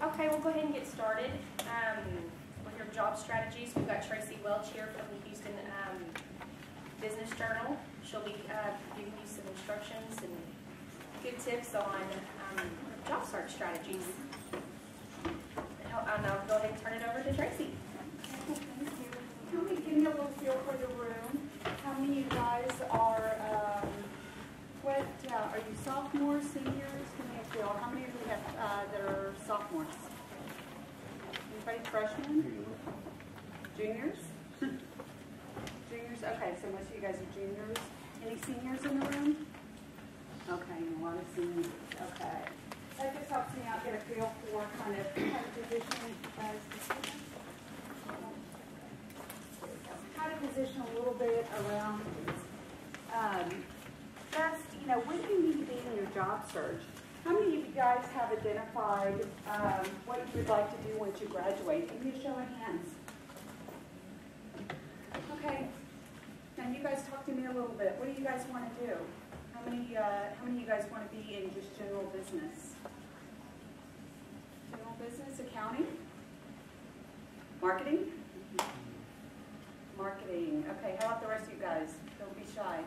Okay, we'll go ahead and get started with your job strategies. We've got Tracy Welch here from the Houston Business Journal. She'll be giving you some instructions and good tips on job search strategies. And I'll go ahead and turn it over to Tracy. Thank you. Tell me, give me a little feel for the room. How many of you guys are, are you sophomores, seniors? Give me a feel. How many of you have that are sophomores? Anybody freshmen? Juniors? Juniors? Okay, so most of you guys are juniors. Any seniors in the room? Okay, a lot of seniors. Okay. That just helps me out get a feel for kind of position you guys. How to position a little bit around just, where do you need to be in your job search? How many of you guys have identified what you would like to do once you graduate? Give me a show of hands. Okay. Now you guys talk to me a little bit. What do you guys want to do? How many of you guys want to be in just general business? General business, accounting? Marketing? Marketing. Okay, how about the rest of you guys? Don't be shy.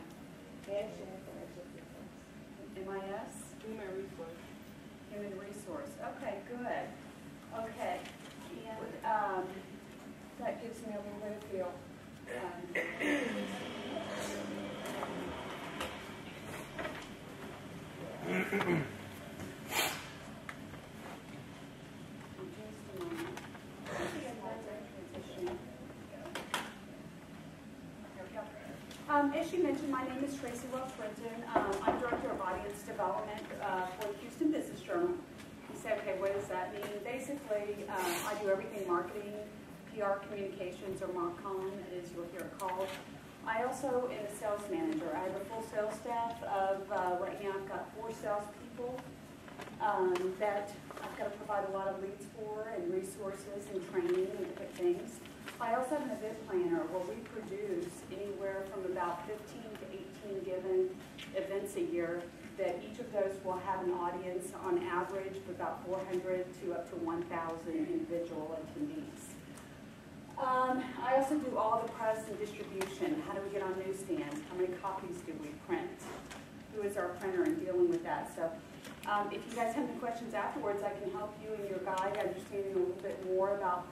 MIS? Human resource. Human resource. Okay, good. Okay. And that gives me a little bit of feel. As you mentioned, my name is Tracy Welch-Brenton. I'm Director of Audience Development for the Houston Business Journal. You say, okay, what does that mean? Basically, I do everything marketing, PR communications, or MarCom, as you'll hear it called. I also am a sales manager. I have a full sales staff of, right now I've got 4 salespeople that I've got to provide a lot of leads for and resources and training and different things. I also have an event planner where we produce anywhere from about 15 to 18 given events a year that each of those will have an audience on average of about 400 to up to 1,000 individual attendees. I also do all the press and distribution. How do we get on newsstands? How many copies do we print? Who is our printer in dealing with that? So if you guys have any questions afterwards, I can help you and your guide understanding a little bit more about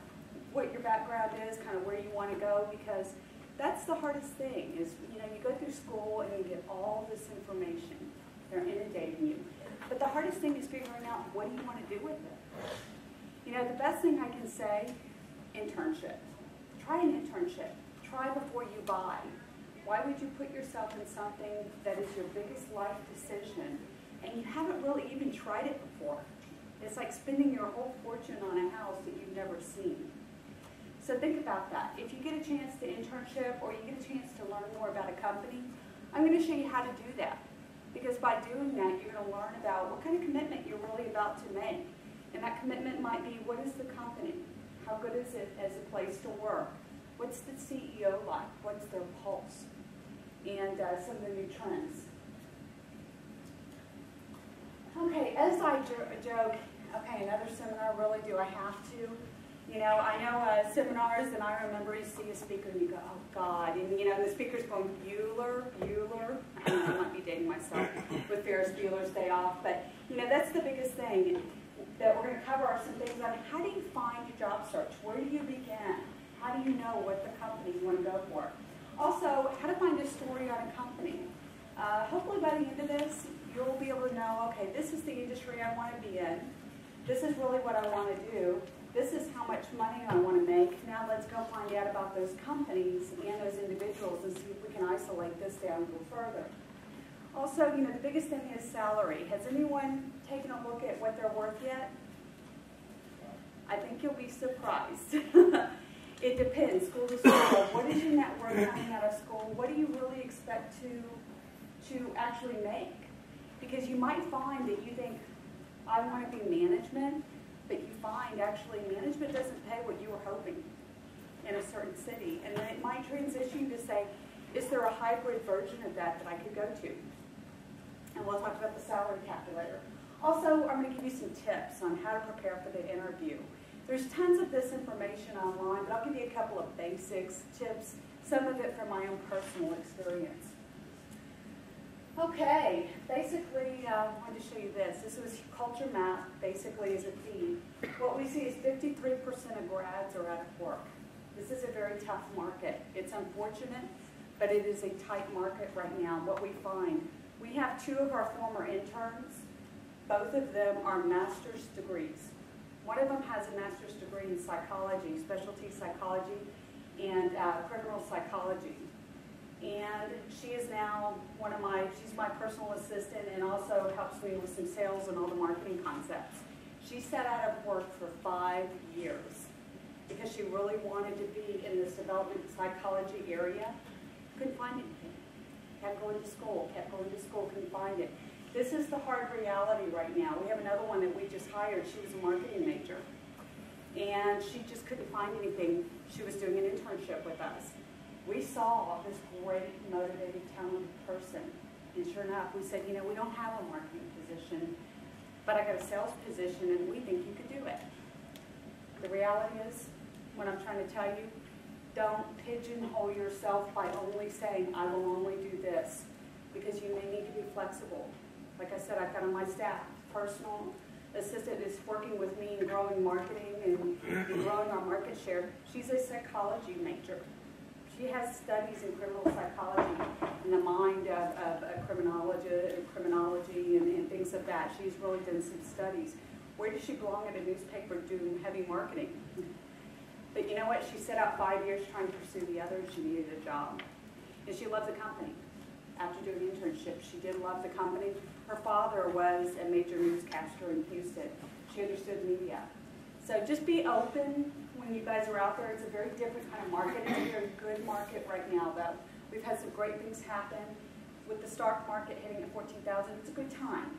what your background is, kind of where you want to go, because that's the hardest thing is, you go through school and you get all this information. They're inundating you. But the hardest thing is figuring out what do you want to do with it. The best thing I can say, internship. Try an internship. Try before you buy. Why would you put yourself in something that is your biggest life decision and you haven't really even tried it before? It's like spending your whole fortune on a house that you've never seen. So think about that. If you get a chance to internship or you get a chance to learn more about a company, I'm going to show you how to do that. Because by doing that, you're going to learn about what kind of commitment you're really about to make. And that commitment might be, what is the company? How good is it as a place to work? What's the CEO like? What's their pulse? And some of the new trends. Okay, as I joke, okay, another seminar, really, do I have to? I know seminars, and I remember you see a speaker and you go, oh God, and the speaker's going, Bueller. I might be dating myself with Ferris Bueller's Day Off, but that's the biggest thing that we're going to cover are some things on how do you find your job search? Where do you begin? How do you know what the company you want to go for? Also, how to find a story on a company. Hopefully by the end of this, you'll be able to know, okay, this is the industry I want to be in. This is really what I want to do. This is how much money I want to make. Now let's go find out about those companies and those individuals and see if we can isolate this down a little further. Also, the biggest thing is salary. Has anyone taken a look at what they're worth yet? I think you'll be surprised. It depends, school to school. What is your net worth coming out of school? What do you really expect to actually make? Because you might find that you think, I want to be management, but you find actually management doesn't pay what you were hoping in a certain city. And then it might transition to say, is there a hybrid version of that I could go to? And we'll talk about the salary calculator. Also, I'm going to give you some tips on how to prepare for the interview. There's tons of this information online, but I'll give you a couple of basics, tips, some of it from my own personal experience. Okay, basically, I wanted to show you this. This was culture map, basically, is a theme. What we see is 53% of grads are out of work. This is a very tough market. It's unfortunate, but it is a tight market right now. What we find, we have 2 of our former interns. Both of them are master's degrees. One of them has a master's degree in psychology, specialty psychology, and criminal psychology. And she is now she's my personal assistant and also helps me with some sales and all the marketing concepts. She sat out of work for 5 years because she really wanted to be in this development psychology area. Couldn't find anything. Kept going to school, couldn't find it. This is the hard reality right now. We have another one that we just hired. She was a marketing major. And she just couldn't find anything. She was doing an internship with us. We saw this great, motivated, talented person. And sure enough, we said, you know, we don't have a marketing position, but I got a sales position and we think you could do it. The reality is, what I'm trying to tell you, don't pigeonhole yourself by only saying, I will only do this, because you may need to be flexible. Like I said, I've got on my staff, personal assistant is working with me in growing marketing and growing our market share. She's a psychology major. She has studies in criminal psychology and the mind of criminology and things of that. She's really done some studies. Where does she belong at a newspaper doing heavy marketing? But you know what? She set out 5 years trying to pursue the other. She needed a job. And she loved the company. After doing an internship, she did love the company. Her father was a major newscaster in Houston. She understood media. So just be open when you guys are out there. It's a very different kind of market. It's a very good market right now, though. We've had some great things happen. With the stock market hitting at 14,000, it's a good time.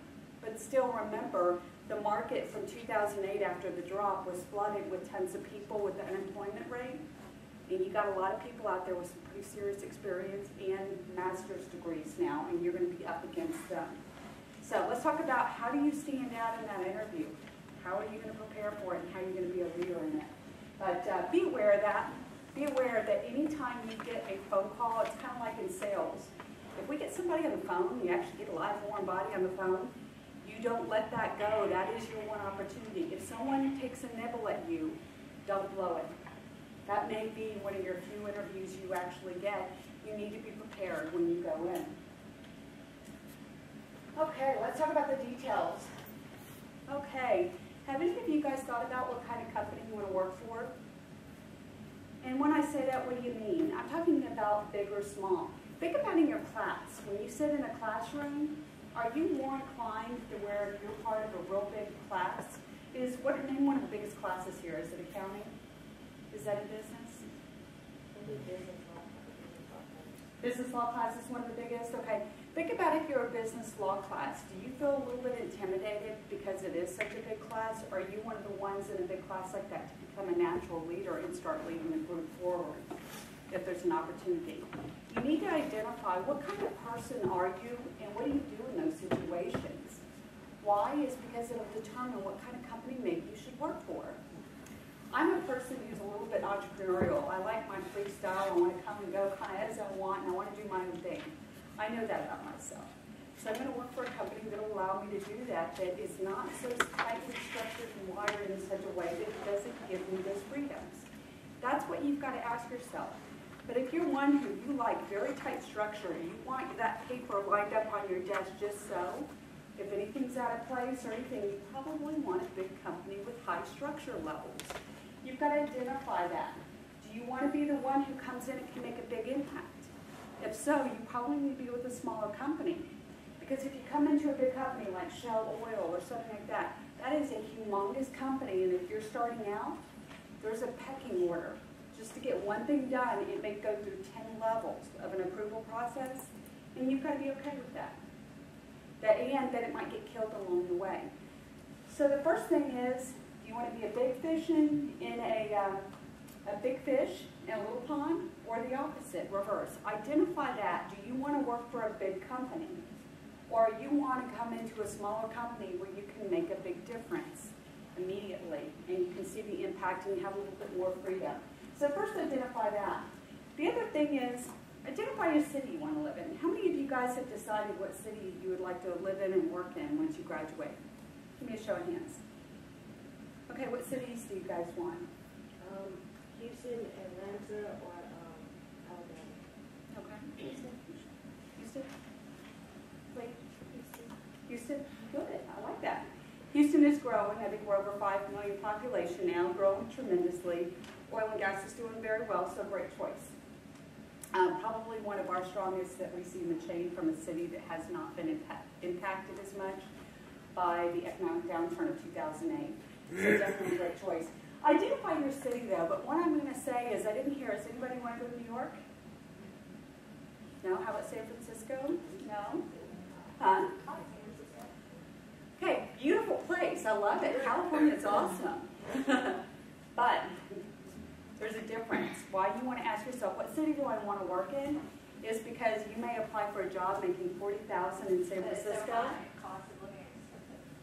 But still remember, the market from 2008 after the drop was flooded with tons of people with the unemployment rate. And you got a lot of people out there with some pretty serious experience and master's degrees now, and you're going to be up against them. So let's talk about how do you stand out in that interview? How are you going to prepare for it, and how are you going to be a leader in it? But be aware of that. Be aware that anytime you get a phone call, it's kind of like in sales. If we get somebody on the phone, you actually get a live warm body on the phone, you don't let that go. That is your one opportunity. If someone takes a nibble at you, don't blow it. That may be one of your few interviews you actually get. You need to be prepared when you go in. Okay, let's talk about the details. Okay, have any of you guys thought about what kind of company you want to work for? And when I say that, what do you mean? I'm talking about big or small. Think about in your class. When you sit in a classroom, are you more inclined to where you're part of a real big class? Name one of the biggest classes here. Is it accounting? Is that a business? Business law class is one of the biggest? Okay. Think about if you're a business law class. Do you feel a little bit intimidated because it is such a big class? Or are you one of the ones in a big class like that to become a natural leader and start leading the group forward if there's an opportunity? You need to identify what kind of person are you and what do you do in those situations. Why is because it'll determine what kind of company maybe you should work for. I'm a person who's a little bit entrepreneurial. I like my freestyle. I want to come and go kind of as I want, and I want to do my own thing. I know that about myself. So I'm going to work for a company that will allow me to do that, that is not so tightly structured and wired in such a way that it doesn't give me those freedoms. That's what you've got to ask yourself. But if you're one who you like very tight structure, you want that paper lined up on your desk just so, if anything's out of place or anything, you probably want a big company with high structure levels. You've got to identify that. Do you want to be the one who comes in and can make a big impact? If so, you probably need to be with a smaller company. Because if you come into a big company like Shell Oil or something like that, that is a humongous company, and if you're starting out, there's a pecking order. Just to get one thing done, it may go through 10 levels of an approval process, and you've got to be okay with that. And that it might get killed along the way. So the first thing is, do you want to be a big fish in a big fish in a little pond, or the opposite, reverse? Identify that. Do you want to work for a big company, or you want to come into a smaller company where you can make a big difference immediately, and you can see the impact and you have a little bit more freedom. So first identify that. The other thing is, identify your city you want to live in. How many of you guys have decided what city you would like to live in and work in once you graduate? Give me a show of hands. Okay, what cities do you guys want? Houston, Atlanta, or Alabama. Okay. Houston? Wait. Houston? Good. I like that. Houston is growing. I think we're over 5 million population now, growing tremendously. Oil and gas is doing very well, so great choice. Probably one of our strongest that we see in the chain from a city that has not been impacted as much by the economic downturn of 2008. So definitely a great choice. Identify your city though, but what I'm going to say is I didn't hear, does anybody want to go to New York? No? How about San Francisco? No? Huh? Okay, beautiful place. I love it. California is awesome. But there's a difference. Why you want to ask yourself, what city do I want to work in? Is because you may apply for a job making $40,000 in San Francisco.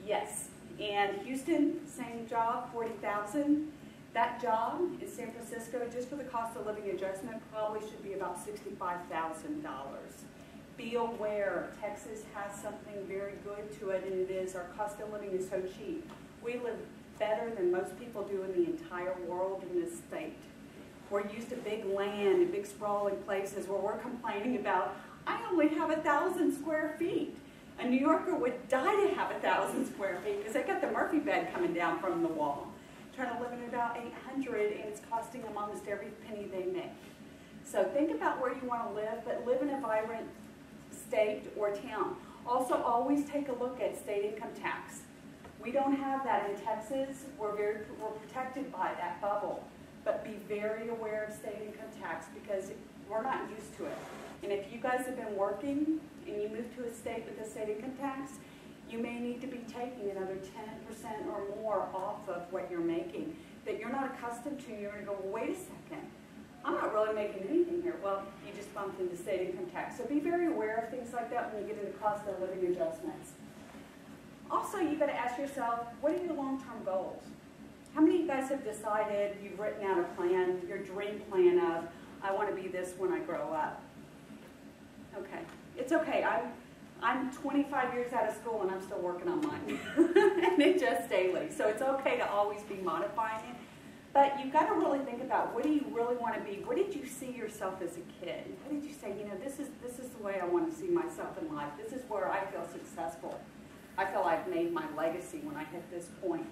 Yes. And Houston, same job, $40,000. That job in San Francisco, just for the cost of living adjustment, probably should be about $65,000. Be aware, Texas has something very good to it, and it is our cost of living is so cheap. We live better than most people do in the entire world in this state. We're used to big land and big sprawling places where we're complaining about, I only have 1,000 square feet. A New Yorker would die to have 1,000 square feet because they got the Murphy bed coming down from the wall. Trying to live in about 800, and it's costing them almost every penny they make. So think about where you want to live, but live in a vibrant state or town. Also, always take a look at state income tax. We don't have that in Texas. We're protected by that bubble. But be very aware of state income tax because we're not used to it. And if you guys have been working and you move to a state with a state income tax, you may need to be taking another 10% or more off of what you're making that you're not accustomed to. You're going to go, well, wait a second. I'm not really making anything here. Well, you just bumped into state income tax. So be very aware of things like that when you get into cost of living adjustments. Also, you've got to ask yourself, what are your long-term goals? How many of you guys have decided, you've written out a plan, your dream plan of, I want to be this when I grow up? Okay. It's okay. I'm 25 years out of school and I'm still working on mine. And it just daily. So it's okay to always be modifying it. But you've got to really think about, what do you really want to be? What did you see yourself as a kid? What did you say, you know, this is the way I want to see myself in life. This is where I feel successful. I feel I've made my legacy when I hit this point.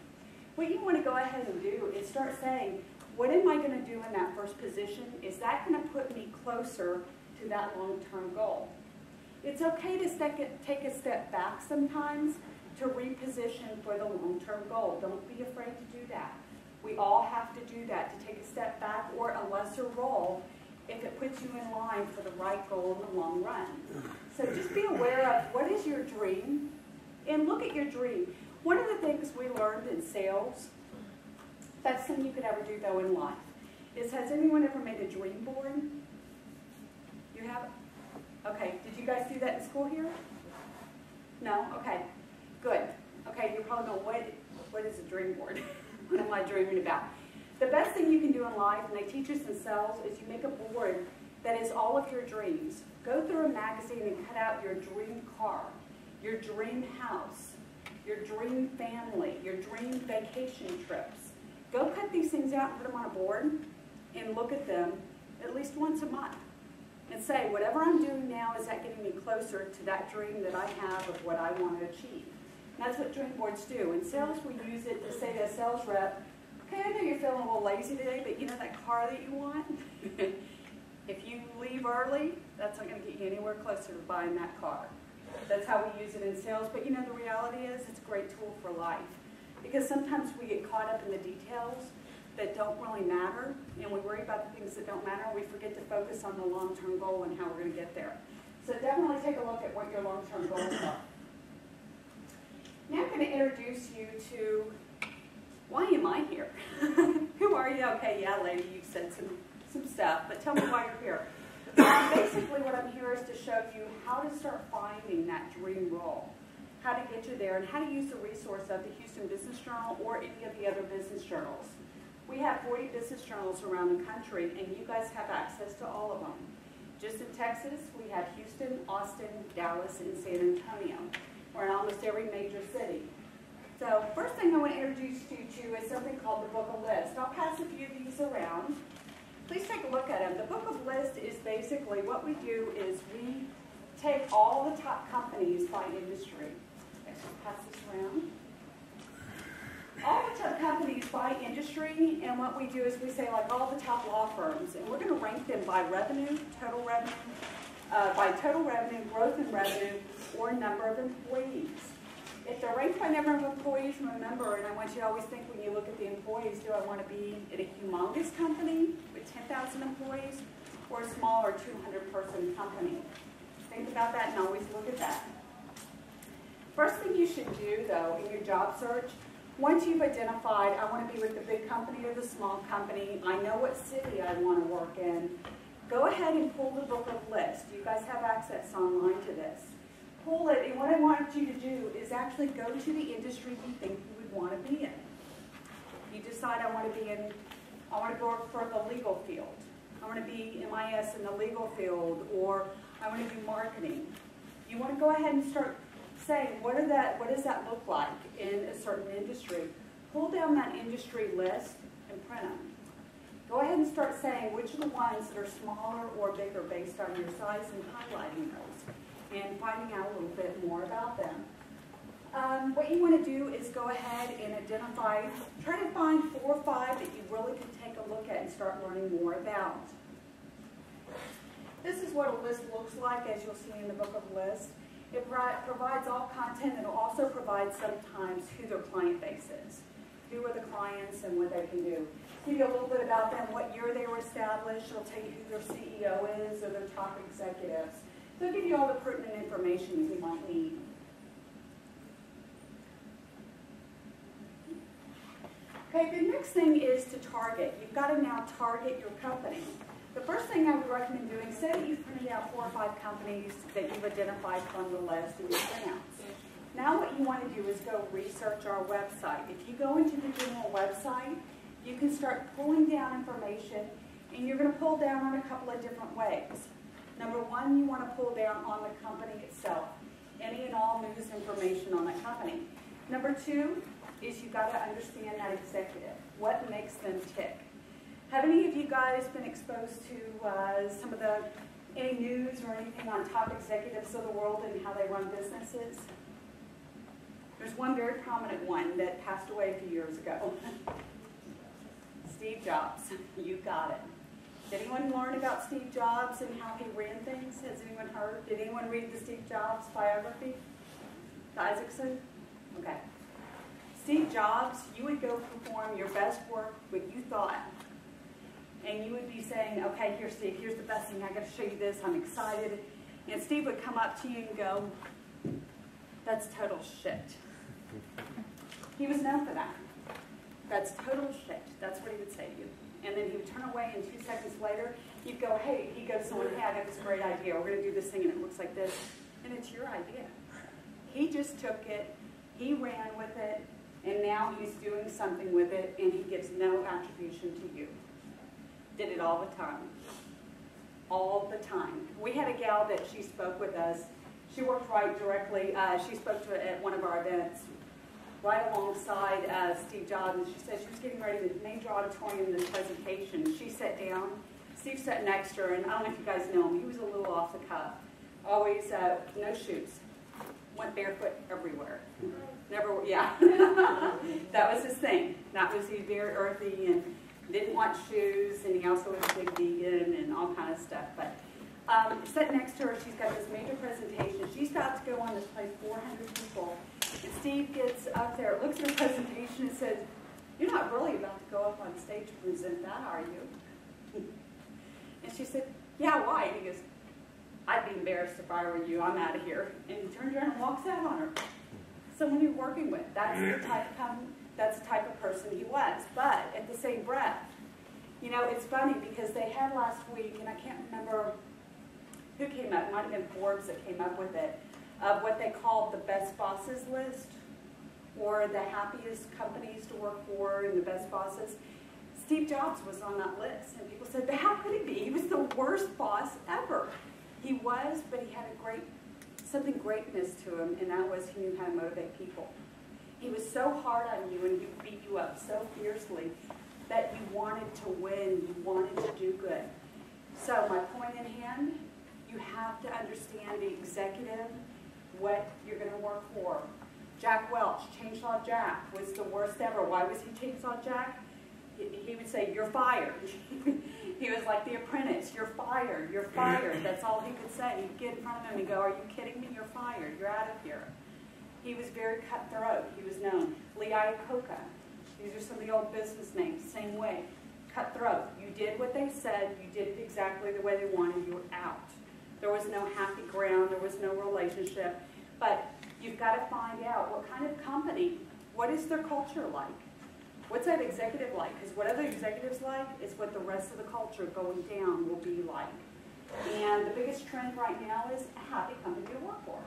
What you want to go ahead and do is start saying, what am I going to do in that first position? Is that going to put me closer to that long-term goal? It's okay to take a step back sometimes to reposition for the long-term goal. Don't be afraid to do that. We all have to do that, to take a step back or a lesser role if it puts you in line for the right goal in the long run. So just be aware of what is your dream and look at your dream. One of the things we learned in sales, best thing you could ever do though in life, is has anyone ever made a dream board? You have? Okay, did you guys do that in school here? No? Okay, good. Okay, you're probably going, what is a dream board? What am I dreaming about? The best thing you can do in life, and they teach us in sales, is you make a board that is all of your dreams. Go through a magazine and cut out your dream car, your dream house, your dream family, your dream vacation trips. Go cut these things out and put them on a board and look at them at least once a month. And say, whatever I'm doing now, is that getting me closer to that dream that I have of what I want to achieve? And that's what dream boards do. In sales, we use it to say to a sales rep, okay, I know you're feeling a little lazy today, but you know that car that you want? If you leave early, that's not going to get you anywhere closer to buying that car. That's how we use it in sales. But you know, the reality is it's a great tool for life. Because sometimes we get caught up in the details that don't really matter, and we worry about the things that don't matter, and we forget to focus on the long-term goal and how we're going to get there. So definitely take a look at what your long-term goals are. Now I'm going to introduce you to, why am I here? Who are you? Okay, yeah, lady, you've said some stuff, but tell me why you're here. Basically, what I'm here is to show you how to start finding that dream role, how to get you there, and how to use the resource of the Houston Business Journal or any of the other business journals. We have 40 business journals around the country, and you guys have access to all of them. Just in Texas, we have Houston, Austin, Dallas, and San Antonio. We're in almost every major city. So first thing I want to introduce you to is something called the Book of Lists. I'll pass a few of these around. Please take a look at them. The Book of Lists is basically what we do is we take all the top companies by industry. Let's just pass this around. All the top companies by industry, and what we do is we say like all the top law firms, and we're going to rank them by revenue, total revenue, growth in revenue, or number of employees. If they're ranked by number of employees, remember, and I want you to always think when you look at the employees, do I want to be at a humongous company with 10,000 employees or a smaller 200-person company? Think about that and always look at that. First thing you should do, though, in your job search, once you've identified, I want to be with the big company or the small company, I know what city I want to work in, go ahead and pull the Book of Lists. You guys have access online to this. Pull it, and what I want you to do is actually go to the industry you think you would want to be in. You decide I want to go work for the legal field. I want to be MIS in the legal field, or I want to do marketing. You want to go ahead and start saying, what does that look like in a certain industry? Pull down that industry list and print them. Go ahead and start saying which are the ones that are smaller or bigger based on your size and highlighting those and finding out a little bit more about them. What you want to do is go ahead and identify, try to find 4 or 5 that you really can take a look at and start learning more about. This is what a list looks like, as you'll see in the Book of Lists. It provides all content, and it also provides sometimes who their client base is. Who are the clients and what they can do. Give you a little bit about them, what year they were established. It'll tell you who their CEO is or their top executives. So it'll give you all the pertinent information you might need. Okay, the next thing is to target. You've got to now target your company. The first thing I would recommend doing, say that you've printed out 4 or 5 companies that you've identified from the list in your printouts. Now what you want to do is go research our website. If you go into the general website, you can start pulling down information, and you're going to pull down on a couple of different ways. Number 1, you want to pull down on the company itself, any and all news information on the company. Number 2 is you've got to understand that executive. What makes them tick? Have any of you guys been exposed to some of any news or anything on top executives of the world and how they run businesses? There's one very prominent one that passed away a few years ago. Steve Jobs. You got it. Did anyone learn about Steve Jobs and how he ran things? Has anyone heard? Did anyone read the Steve Jobs biography? The Isaacson? Okay. Steve Jobs, you would go perform your best work, what you thought. And you would be saying, okay, here, Steve, here's the best thing. I got to show you this. I'm excited. And Steve would come up to you and go, that's total shit. He was known for that. That's total shit. That's what he would say to you. And then he would turn away, and 2 seconds later, you'd go, hey, he'd go to someone, hey, I got this great idea. We're going to do this thing, and it looks like this. And it's your idea. He just took it, he ran with it, and now he's doing something with it, and he gives no attribution to you. Did it all the time. All the time. We had a gal that she spoke with us. She worked right directly. She spoke to at one of our events right alongside Steve Jobs, and she said she was getting ready to major auditorium this presentation. She sat down. Steve sat next to her, and I don't know if you guys know him. He was a little off the cuff. Always no shoes. Went barefoot everywhere. Never, yeah. That was his thing. That was, he's very earthy and didn't want shoes, and he also was a big vegan and all kind of stuff. But sat next to her, she's got this major presentation. She's about to go on this place, 400 people. And Steve gets up there, looks at her presentation, and says, "You're not really about to go up on stage to present that, are you?" And she said, "Yeah, why?" And he goes, "I'd be embarrassed if I were you. I'm out of here." And he turns around and walks out on her. Someone you're working with. That's the type of person he was. But at the same breath, you know, it's funny because they had last week, and I can't remember who came up, it might have been Forbes that came up with it, of what they called the best bosses list, or the happiest companies to work for and the best bosses. Steve Jobs was on that list, and people said, but how could he be? He was the worst boss ever. He was, but he had something greatness to him, and that was he knew how to motivate people. He was so hard on you, and he would beat you up so fiercely that you wanted to win, you wanted to do good. So my point in hand, you have to understand the executive, what you're going to work for. Jack Welch, Chainsaw Jack, was the worst ever. Why was he Chainsaw Jack? He would say, you're fired. He was like The Apprentice, you're fired, you're fired. That's all he could say. He'd get in front of him and go, are you kidding me? You're fired, you're out of here. He was very cutthroat. He was known. Lee Iacocca. These are some of the old business names, same way. Cutthroat. You did what they said, you did it exactly the way they wanted, you were out. There was no happy ground, there was no relationship. But you've got to find out what kind of company, what is their culture like? What's that executive like? Because what other executives like is what the rest of the culture going down will be like. And the biggest trend right now is a happy company to work for.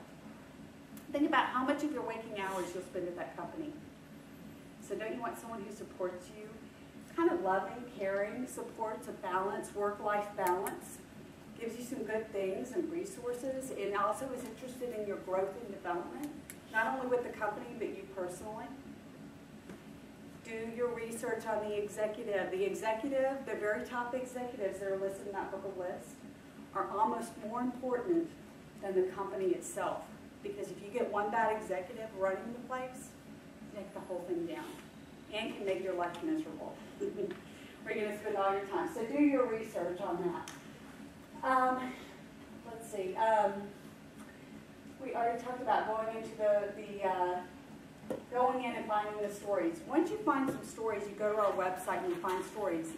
Think about how much of your waking hours you'll spend at that company. So don't you want someone who supports you? Kind of loving, caring, supports a balance, work-life balance, gives you some good things and resources, and also is interested in your growth and development, not only with the company, but you personally. Do your research on the executive. The executive, the very top executives that are listed in that little list, are almost more important than the company itself. Because if you get one bad executive running the place, you take the whole thing down and can make your life miserable. Where you're going to spend all your time. So do your research on that. Let's see. We already talked about going into going in and finding the stories. Once you find some stories, you go to our website and you find stories,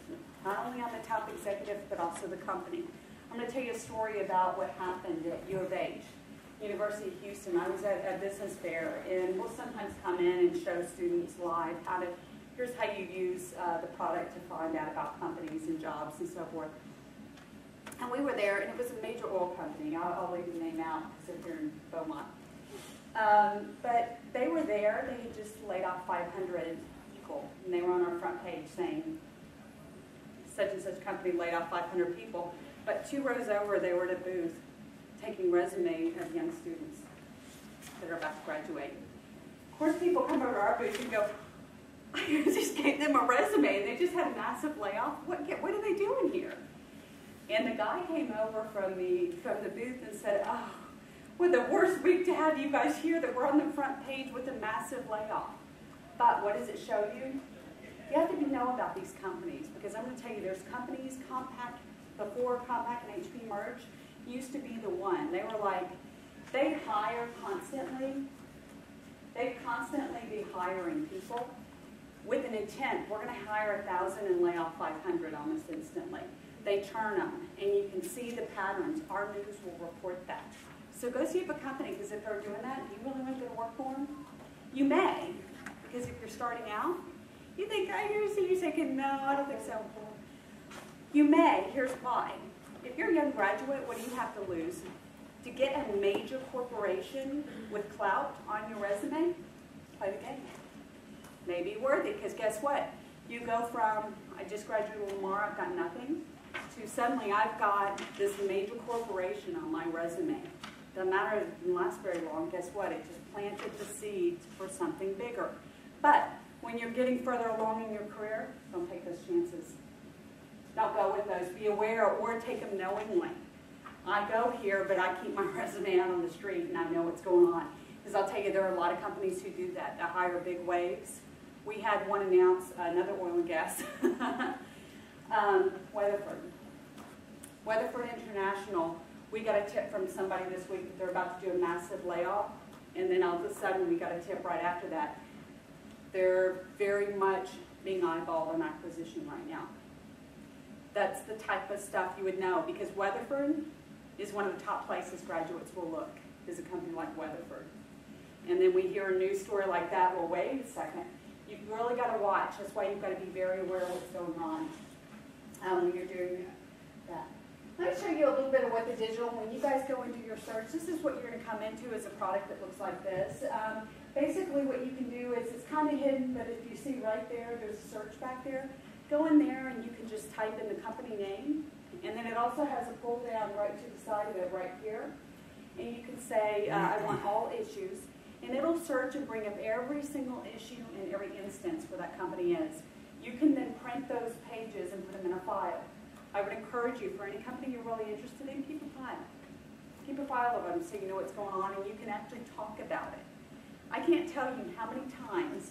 not only on the top executive, but also the company. I'm going to tell you a story about what happened at U of H, University of Houston. I was at a business fair, and we'll sometimes come in and show students live here's how you use the product to find out about companies and jobs and so forth. And we were there, and it was a major oil company. I'll leave the name out because they're here in Beaumont. But they were there. They had just laid off 500 people, and they were on our front page saying, such and such company laid off 500 people. But 2 rows over, they were at a booth taking resumes of young students that are about to graduate. Of course, people come over to our booth and go, I just gave them a resume, and they just had a massive layoff. What are they doing here? And the guy came over from the booth and said, oh, what the worst week to have you guys here that we're on the front page with a massive layoff. But what does it show you? You have to know about these companies, because I'm going to tell you, there's companies, Compaq, before Compaq and HP merged, used to be the one. They were like, they hire constantly. They'd constantly be hiring people with an intent. We're going to hire 1,000 and lay off 500 almost instantly. They turn them, and you can see the patterns. Our news will report that. So go see if a company, because if they're doing that, do you really want to go to work for them? You may, because if you're starting out, you think, you're thinking, no, I don't think so. You may. Here's why. If you're a young graduate, what do you have to lose? To get a major corporation with clout on your resume, play the game. Maybe worthy, because guess what? You go from, I just graduated Lamar, I've got nothing, to suddenly I've got this major corporation on my resume. Doesn't matter, it didn't last very long. Guess what? It just planted the seeds for something bigger. But when you're getting further along in your career, don't take those chances. Don't go with those. Be aware, or take them knowingly. I go here, but I keep my resume out on the street, and I know what's going on. Because I'll tell you, there are a lot of companies who do that. They hire big waves. We had one announce, another oil and gas, Weatherford International. We got a tip from somebody this week that they're about to do a massive layoff, and then all of a sudden we got a tip right after that. They're very much being eyeballed on acquisition right now. That's the type of stuff you would know, because Weatherford is one of the top places graduates will look, is a company like Weatherford. And then we hear a news story like that, well, wait a second. You've really got to watch. That's why you've got to be very aware of what's going on when you're doing that. Let me show you a little bit of what the digital, when you guys go and do your search, this is what you're going to come into as a product that looks like this. Basically what you can do is, it's kind of hidden, but if you see right there, there's a search back there. Go in there and you can just type in the company name. And then it also has a pull down right to the side of it right here. And you can say, I want all issues. And it'll search and bring up every single issue and every instance where that company is. You can then print those pages and put them in a file. I would encourage you, for any company you're really interested in, keep a file. Keep a file of them so you know what's going on and you can actually talk about it. I can't tell you how many times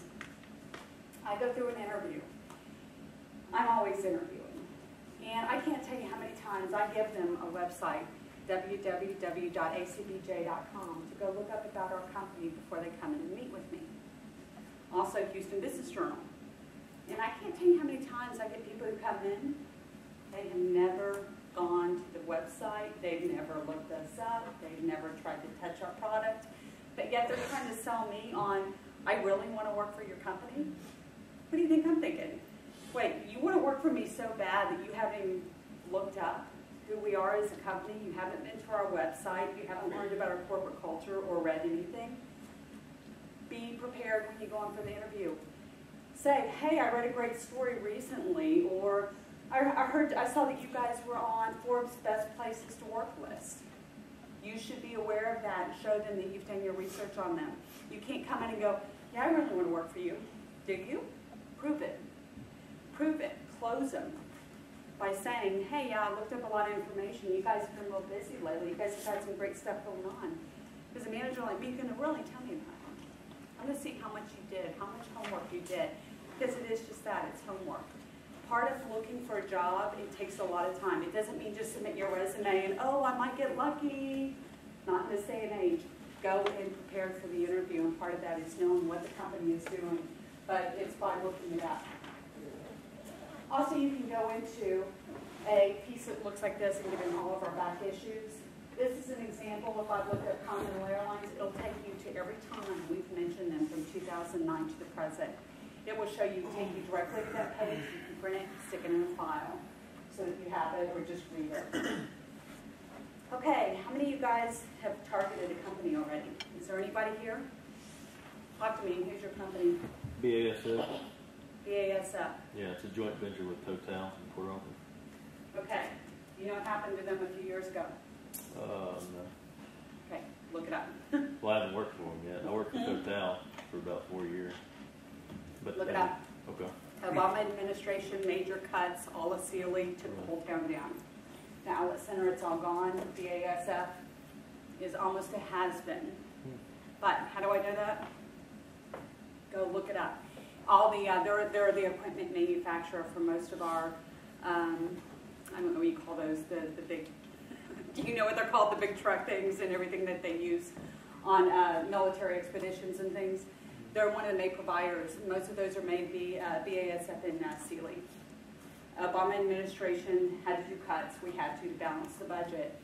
I go through an interview. I'm always interviewing. And I can't tell you how many times I give them a website, www.acbj.com, to go look up about our company before they come in and meet with me. Also, Houston Business Journal. And I can't tell you how many times I get people who come in, they have never gone to the website, they've never looked us up, they've never tried to touch our product, but yet they're trying to sell me on, I really want to work for your company? What do you think I'm thinking? Wait, you want to work for me so bad that you haven't even looked up who we are as a company, you haven't been to our website, you haven't learned about our corporate culture or read anything? Be prepared when you go on for the interview. Say, hey, I read a great story recently, or I saw that you guys were on Forbes' Best Places to Work list. You should be aware of that and show them that you've done your research on them. You can't come in and go, yeah, I really want to work for you. Do you? Prove it. Prove it. Close them by saying, hey, yeah, I looked up a lot of information. You guys have been real busy lately. You guys have had some great stuff going on. Because a manager like me is going to really tell me about it. I'm going to see how much you did, how much homework you did. Because it is just that, it's homework. Part of looking for a job, it takes a lot of time. It doesn't mean just submit your resume and, oh, I might get lucky. Not in this day and age. Go and prepare for the interview, and part of that is knowing what the company is doing. But it's by looking it up. Also, you can go into a piece that looks like this and get in all of our back issues. This is an example. If I look at Continental Airlines, it'll take you to every time we've mentioned them from 2009 to the present. It will show you, take you directly to that page. You can print it, stick it in a file so that you have it, or just read it. Okay, how many of you guys have targeted a company already? Is there anybody here? Talk to me. Who's your company? BASF. BASF. Yeah, it's a joint venture with Total in Port Arthur. Okay. You know what happened to them a few years ago? No. Okay, look it up. Well, I haven't worked for them yet. I worked for Total for about 4 years. But Look it up. Okay. Obama administration, major cuts, all of Sealy, took the whole town down. The outlet center, it's all gone. BASF is almost a has-been. But how do I know that? Go look it up. All the they're the equipment manufacturer for most of our I don't know what you call those, the big. Do you know what they're called? The big truck things and everything that they use on military expeditions and things. They're one of the main providers. Most of those are made by BASF and Sealy. Obama administration had to do cuts. We had to balance the budget.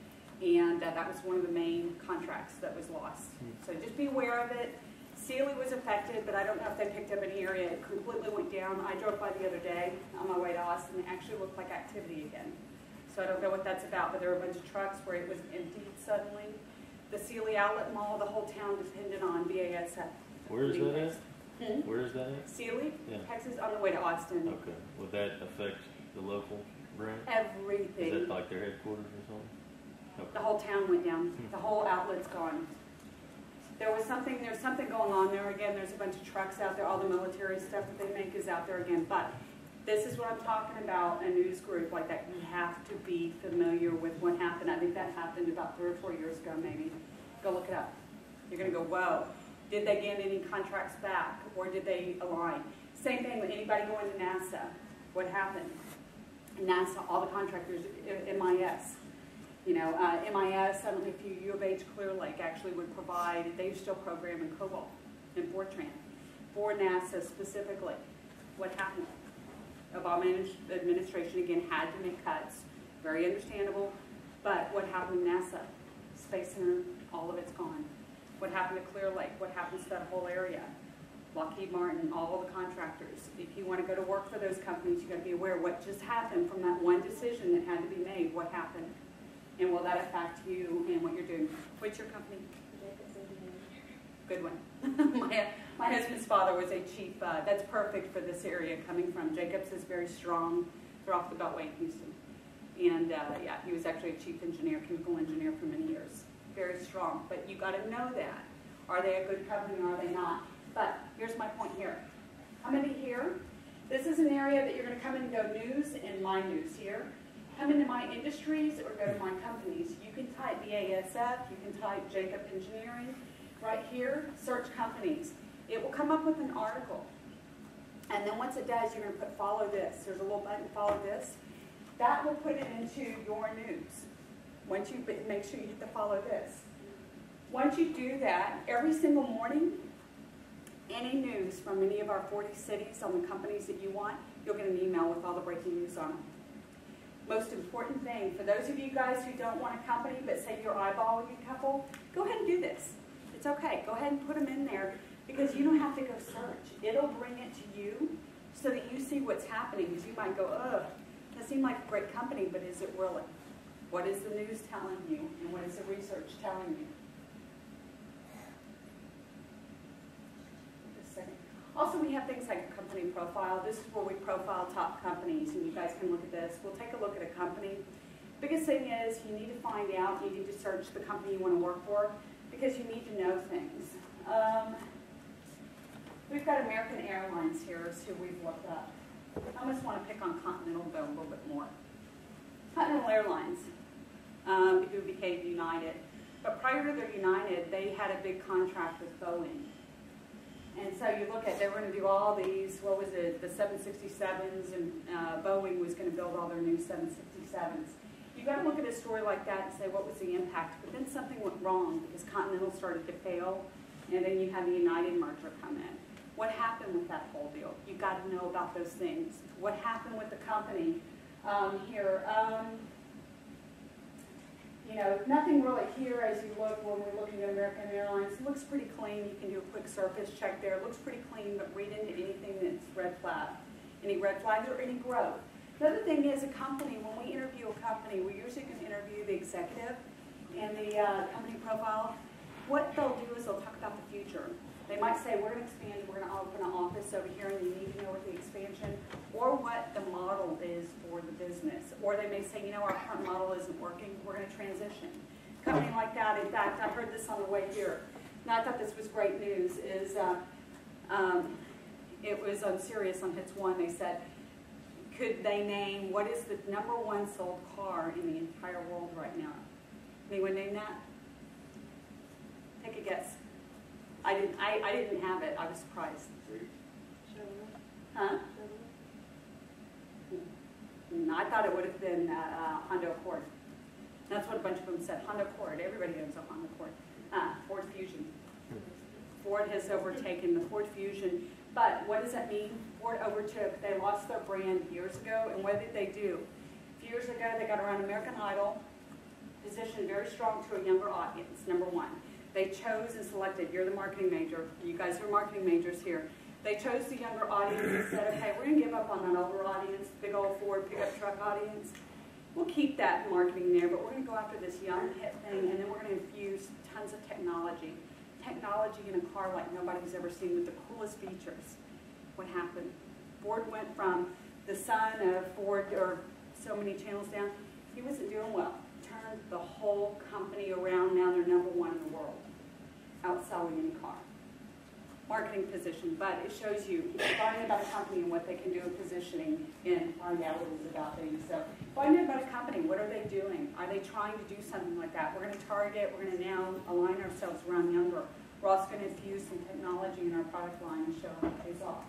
And that was one of the main contracts that was lost. So just be aware of it. Sealy was affected, but I don't know if they picked up any area. It completely went down. I drove by the other day on my way to Austin. It actually looked like activity again. So I don't know what that's about, but there were a bunch of trucks where it was emptied suddenly. The Sealy outlet mall, the whole town depended on BASF. Where is that at? Where is that at? Sealy, Yeah. Texas, on the way to Austin. Okay. Would that affect the local branch? Everything. Is that like their headquarters or something? Okay. The whole town went down. The whole outlet's gone. There's something going on there again. There's a bunch of trucks out there. All the military stuff that they make is out there again. But this is what I'm talking about, a news group like that. You have to be familiar with what happened. I think that happened about 3 or 4 years ago, maybe. Go look it up. You're going to go, whoa. Did they get any contracts back, or did they align? Same thing with anybody going to NASA. What happened? NASA, all the contractors, MIS. You know, MIS, I don't know if you, U of H Clear Lake actually would provide, they still program in COBOL and Fortran for NASA specifically. What happened? Obama administration again had to make cuts. Very understandable. But what happened to NASA? Space Center, all of it's gone. What happened to Clear Lake? What happens to that whole area? Lockheed Martin, all the contractors. If you want to go to work for those companies, you've got to be aware what just happened from that one decision that had to be made. What happened? And will that affect you and what you're doing? What's your company? Good one. my husband's father was a chief. That's perfect for this area coming from. Jacobs is very strong. They're off the Beltway in Houston. And yeah, he was actually a chief engineer, chemical engineer for many years. Very strong. But you got to know that. Are they a good company or are they not? But here's my point here. Come into here. This is an area that you're going to come in and go news and my news here. Come into my industries or go to my companies. You can type BASF. You can type Jacob Engineering. Right here, search companies. It will come up with an article. And then once it does, you're going to put follow this. There's a little button, follow this. That will put it into your news. Once you make sure you hit the follow this. Once you do that, every single morning, any news from any of our 40 cities on the companies that you want, you'll get an email with all the breaking news on them. Most important thing, for those of you guys who don't want a company, but say you're eyeballing a couple, go ahead and do this. It's okay. Go ahead and put them in there because you don't have to go search. It'll bring it to you so that you see what's happening because you might go, ugh, that seemed like a great company, but is it really? What is the news telling you and what is the research telling you? Just a second. Also, we have things like a company profile. This is where we profile top companies, and you guys can look at this. We'll take a look at a company. Biggest thing is you need to find out, you need to search the company you want to work for because you need to know things. We've got American Airlines here, is who we've looked up. I almost want to pick on Continental, though, a little bit more. Continental Airlines, who became United. But prior to their United, they had a big contract with Boeing. And so you look at, they were going to do all these, what was it, the 767s, and Boeing was going to build all their new 767s. You've got to look at a story like that and say, what was the impact? But then something went wrong because Continental started to fail, and then you had the United merger come in. What happened with that whole deal? You've got to know about those things. What happened with the company here? You know, nothing really here as you look when we're looking at American Airlines. It looks pretty clean. You can do a quick surface check there. It looks pretty clean, but read into anything that's red flag. Any red flags or any growth. The other thing is a company, when we interview a company, we usually can interview the executive and the company profile. What they'll do is they'll talk about the future. They might say, we're going to expand, we're going to open an office over here, and you need to know what the expansion, or what the model is for the business. Or they may say, you know, our current model isn't working, we're going to transition. Company like that, in fact, I heard this on the way here, and I thought this was great news, is it was on Sirius on Hits 1, they said, could they name what is the #1 sold car in the entire world right now? Anyone name that? Take a guess. I didn't have it. I was surprised. Huh? I thought it would have been Honda Accord. That's what a bunch of them said. Honda Accord. Everybody knows a Honda Accord. Ford Fusion. Ford has overtaken the Ford Fusion. But what does that mean? Ford overtook. They lost their brand years ago. And what did they do? A few years ago, they got around American Idol, positioned very strong to a younger audience, #1. They chose and selected, you're the marketing major, you guys are marketing majors here. They chose the younger audience and said, okay, we're going to give up on that older audience, big old Ford pickup truck audience. We'll keep that marketing there, but we're going to go after this young hip thing, and then we're going to infuse tons of technology. Technology in a car like nobody's ever seen with the coolest features. What happened? Ford went from the son of Ford, or so many channels down, he wasn't doing well. Turned the whole company around. Now they're #1 in the world, outselling any car. Marketing position, but it shows you finding about a company and what they can do in positioning and find out what it's about things. So find out about a company. What are they doing? Are they trying to do something like that? We're going to target. We're going to now align ourselves around younger. We're also going to infuse some technology in our product line and show them it pays off.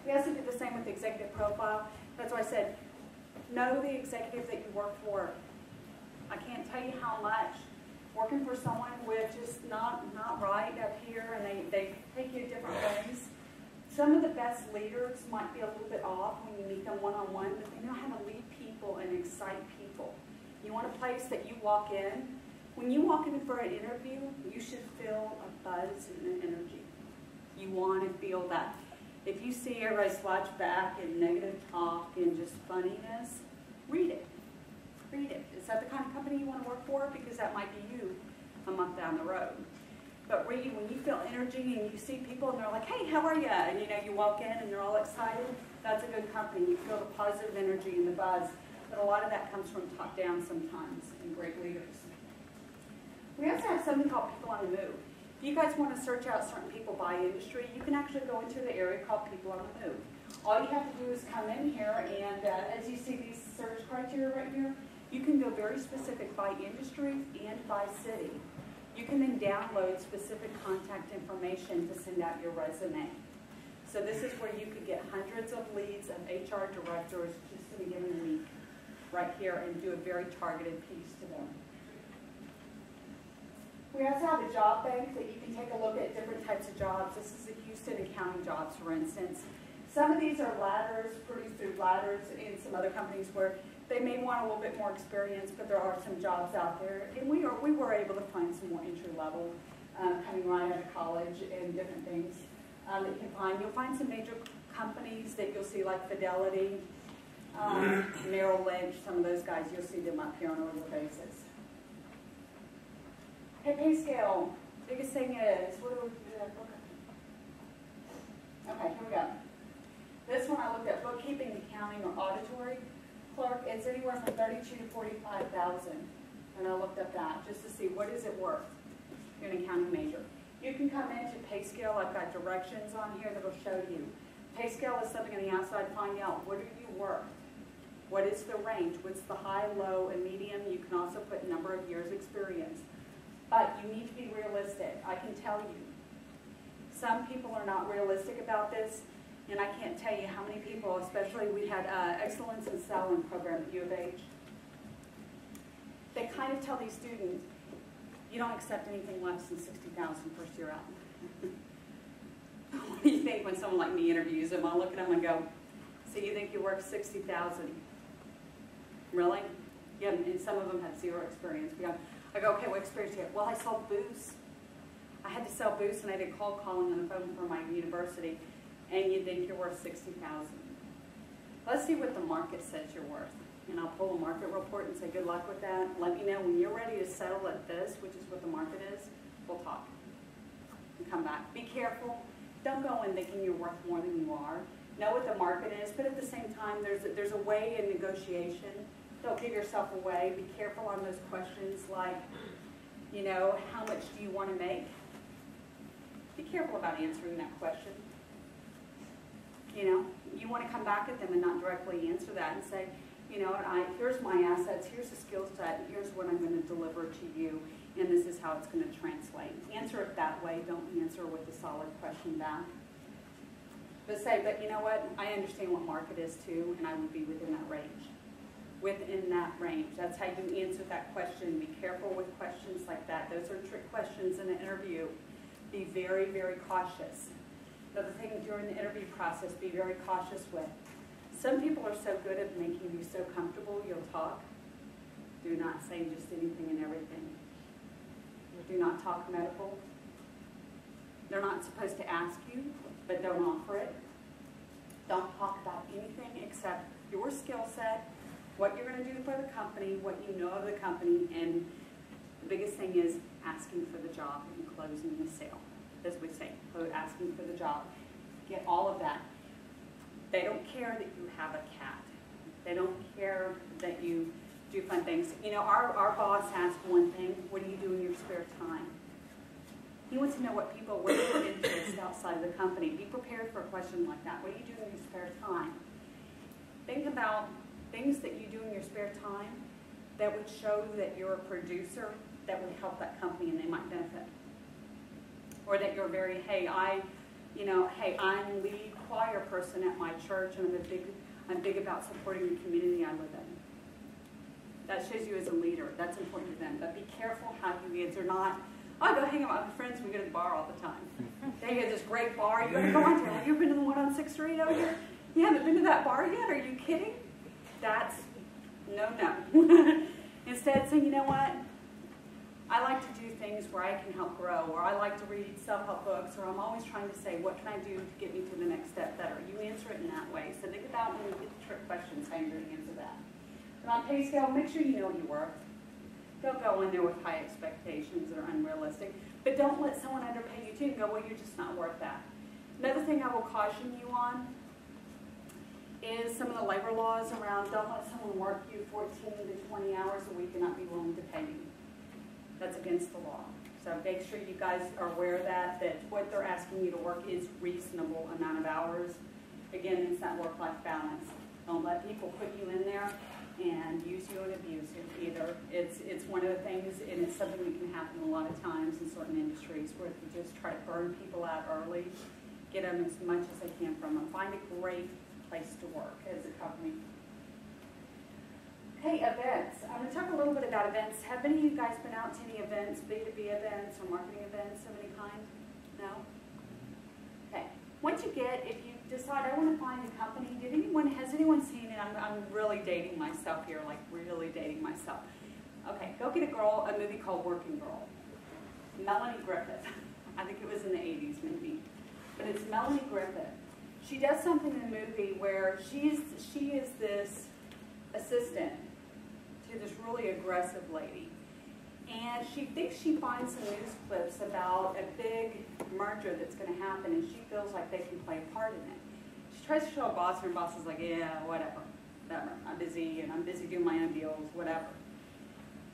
We also did the same with the executive profile. That's why I said, know the executive that you work for. I can't tell you how much. Working for someone with just not right up here, and they take you different ways. Some of the best leaders might be a little bit off when you meet them one-on-one, but they know how to lead people and excite people. You want a place that you walk in. When you walk in for an interview, you should feel a buzz and an energy. You want to feel that. If you see everybody slouch back and negative talk and just funniness, read it. creative. Is that the kind of company you want to work for? Because that might be you a month down the road. But really, when you feel energy and you see people and they're like, hey, how are you? And you know, you walk in and they're all excited, that's a good company. You feel the positive energy and the buzz. But a lot of that comes from top down sometimes and great leaders. We also have something called People on the Move. If you guys want to search out certain people by industry, you can actually go into the area called People on the Move. All you have to do is come in here and as you see these search criteria right here, you can go very specific by industry and by city. You can then download specific contact information to send out your resume. So this is where you could get hundreds of leads of HR directors just in a given week right here and do a very targeted piece to them. We also have a job bank that you can take a look at different types of jobs. This is the Houston and county jobs, for instance. Some of these are ladders, produced through ladders in some other companies where they may want a little bit more experience, but there are some jobs out there. And we were able to find some more entry level coming right out of college and different things that you can find. You'll find some major companies that you'll see like Fidelity, Merrill Lynch, some of those guys, you'll see them up here on a regular basis. Okay, pay scale. Biggest thing is, what do we do? Okay, here we go. This one I looked at bookkeeping, accounting, or auditory clerk. It's anywhere from $32,000 to $45,000, and I looked up that just to see what is it worth. You're an accounting major. You can come into pay scale. I've got directions on here that'll show you. Pay scale is something on the outside. Find out what are you worth. What is the range? What's the high, low, and medium? You can also put number of years experience. But you need to be realistic. I can tell you. Some people are not realistic about this. And I can't tell you how many people, especially we had Excellence in Selling program at U of H. They kind of tell these students, you don't accept anything less than $60,000 first year out. What do you think when someone like me interviews them? I'll look at them and go, so you think you're worth $60,000? Really? Yeah, and some of them have zero experience. I go, okay, what experience do you have? Well, I sold booze. I had to sell booze and I did cold calling on the phone for my university. And you think you're worth $60,000. Let's see what the market says you're worth. And I'll pull a market report and say, good luck with that. Let me know when you're ready to settle at this, which is what the market is. We'll talk. And come back. Be careful. Don't go in thinking you're worth more than you are. Know what the market is, but at the same time, there's a way in negotiation. Don't give yourself away. Be careful on those questions like, you know, how much do you want to make? Be careful about answering that question. You know, you want to come back at them and not directly answer that and say, you know, here's my assets, here's the skill set, here's what I'm going to deliver to you, and this is how it's going to translate. Answer it that way. Don't answer with a solid question back. But say, but you know what, I understand what market is too, and I would be within that range. Within that range. That's how you answer that question. Be careful with questions like that. Those are trick questions in an interview. Be very, very cautious. Another thing during the interview process, be very cautious with. Some people are so good at making you so comfortable you'll talk. Do not say just anything and everything. Do not talk medical. They're not supposed to ask you, but don't offer it. Don't talk about anything except your skill set, what you're going to do for the company, what you know of the company, and the biggest thing is asking for the job and closing the sale. As we say, asking for the job. Get all of that. They don't care that you have a cat. They don't care that you do fun things. You know, our boss asked one thing, what do you do in your spare time? He wants to know what are your interests outside of the company. Be prepared for a question like that. What do you do in your spare time? Think about things that you do in your spare time that would show that you're a producer that would help that company and they might benefit. Or that you're very, hey, I'm lead choir person at my church, and I'm big about supporting the community I live in. That shows you as a leader. That's important to them. But be careful how you answer. Not, I go hang out with my friends. We go to the bar all the time. They have this great bar. You got to go on to. Have you been to the one on 6th Street over here? You haven't been to that bar yet? Are you kidding? That's no. Instead, say, you know what? I like to do things where I can help grow, or I like to read self-help books, or I'm always trying to say, what can I do to get me to the next step better? You answer it in that way. So think about when you get the trick questions, how you're going to answer that. And on pay scale, make sure you know what you're worth. Don't go in there with high expectations that are unrealistic. But don't let someone underpay you too and go, well, you're just not worth that. Another thing I will caution you on is some of the labor laws around don't let someone work you 14 to 20 hours a week and not be willing to pay you. That's against the law. So make sure you guys are aware of that what they're asking you to work is reasonable amount of hours. Again, it's that work-life balance. Don't let people put you in there and use you and abuse you either. It's one of the things, and it's something that can happen a lot of times in certain industries where they just try to burn people out early, get them as much as they can from them. Find a great place to work as a company. Okay, events. I'm going to talk a little bit about events. Have any of you guys been out to any events, B2B events or marketing events of any kind? No? Okay. Once you if you decide I want to find a company, has anyone seen it? I'm really dating myself here, like really dating myself. Okay, go get a movie called Working Girl. Melanie Griffith. I think it was in the 80s maybe. But it's Melanie Griffith. She does something in the movie where she is this assistant to this really aggressive lady. And she thinks she finds some news clips about a big merger that's going to happen, and she feels like they can play a part in it. She tries to show her boss, and her boss is like, yeah, whatever. I'm busy, and I'm busy doing my own deals, whatever.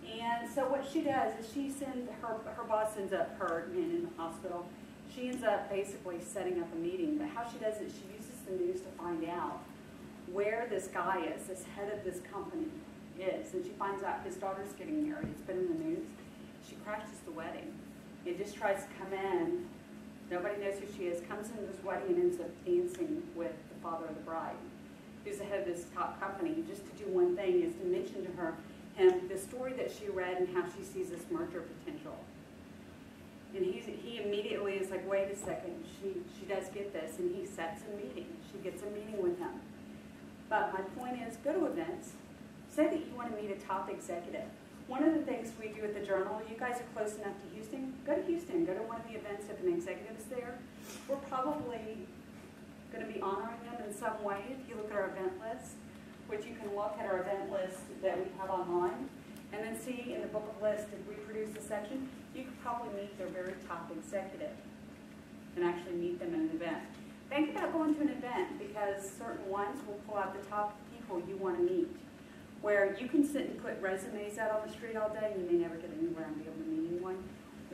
And so what she does is her boss ends up hurt and in the hospital. She ends up basically setting up a meeting, but how she does it, she uses the news to find out where this guy is, this head of this company is, and she finds out his daughter's getting married. It's been in the news. She crashes the wedding. It just tries to come in. Nobody knows who she is. Comes into this wedding and ends up dancing with the father of the bride, who's the head of this top company. Just to do one thing is to mention to her the story that she read and how she sees this merger potential. And he immediately is like, wait a second, she does get this, and he sets a meeting. She gets a meeting with him. But my point is, go to events. Say that you want to meet a top executive. One of the things we do at the Journal, you guys are close enough to Houston, go to Houston, go to one of the events if an executive is there. We're probably going to be honoring them in some way if you look at our event list, which you can look at our event list that we have online, and then see in the book of lists, if we produce a section, you could probably meet their very top executive and actually meet them in an event. Think about going to an event because certain ones will pull out the top people you want to meet. Where you can sit and put resumes out on the street all day and you may never get anywhere and be able to meet anyone.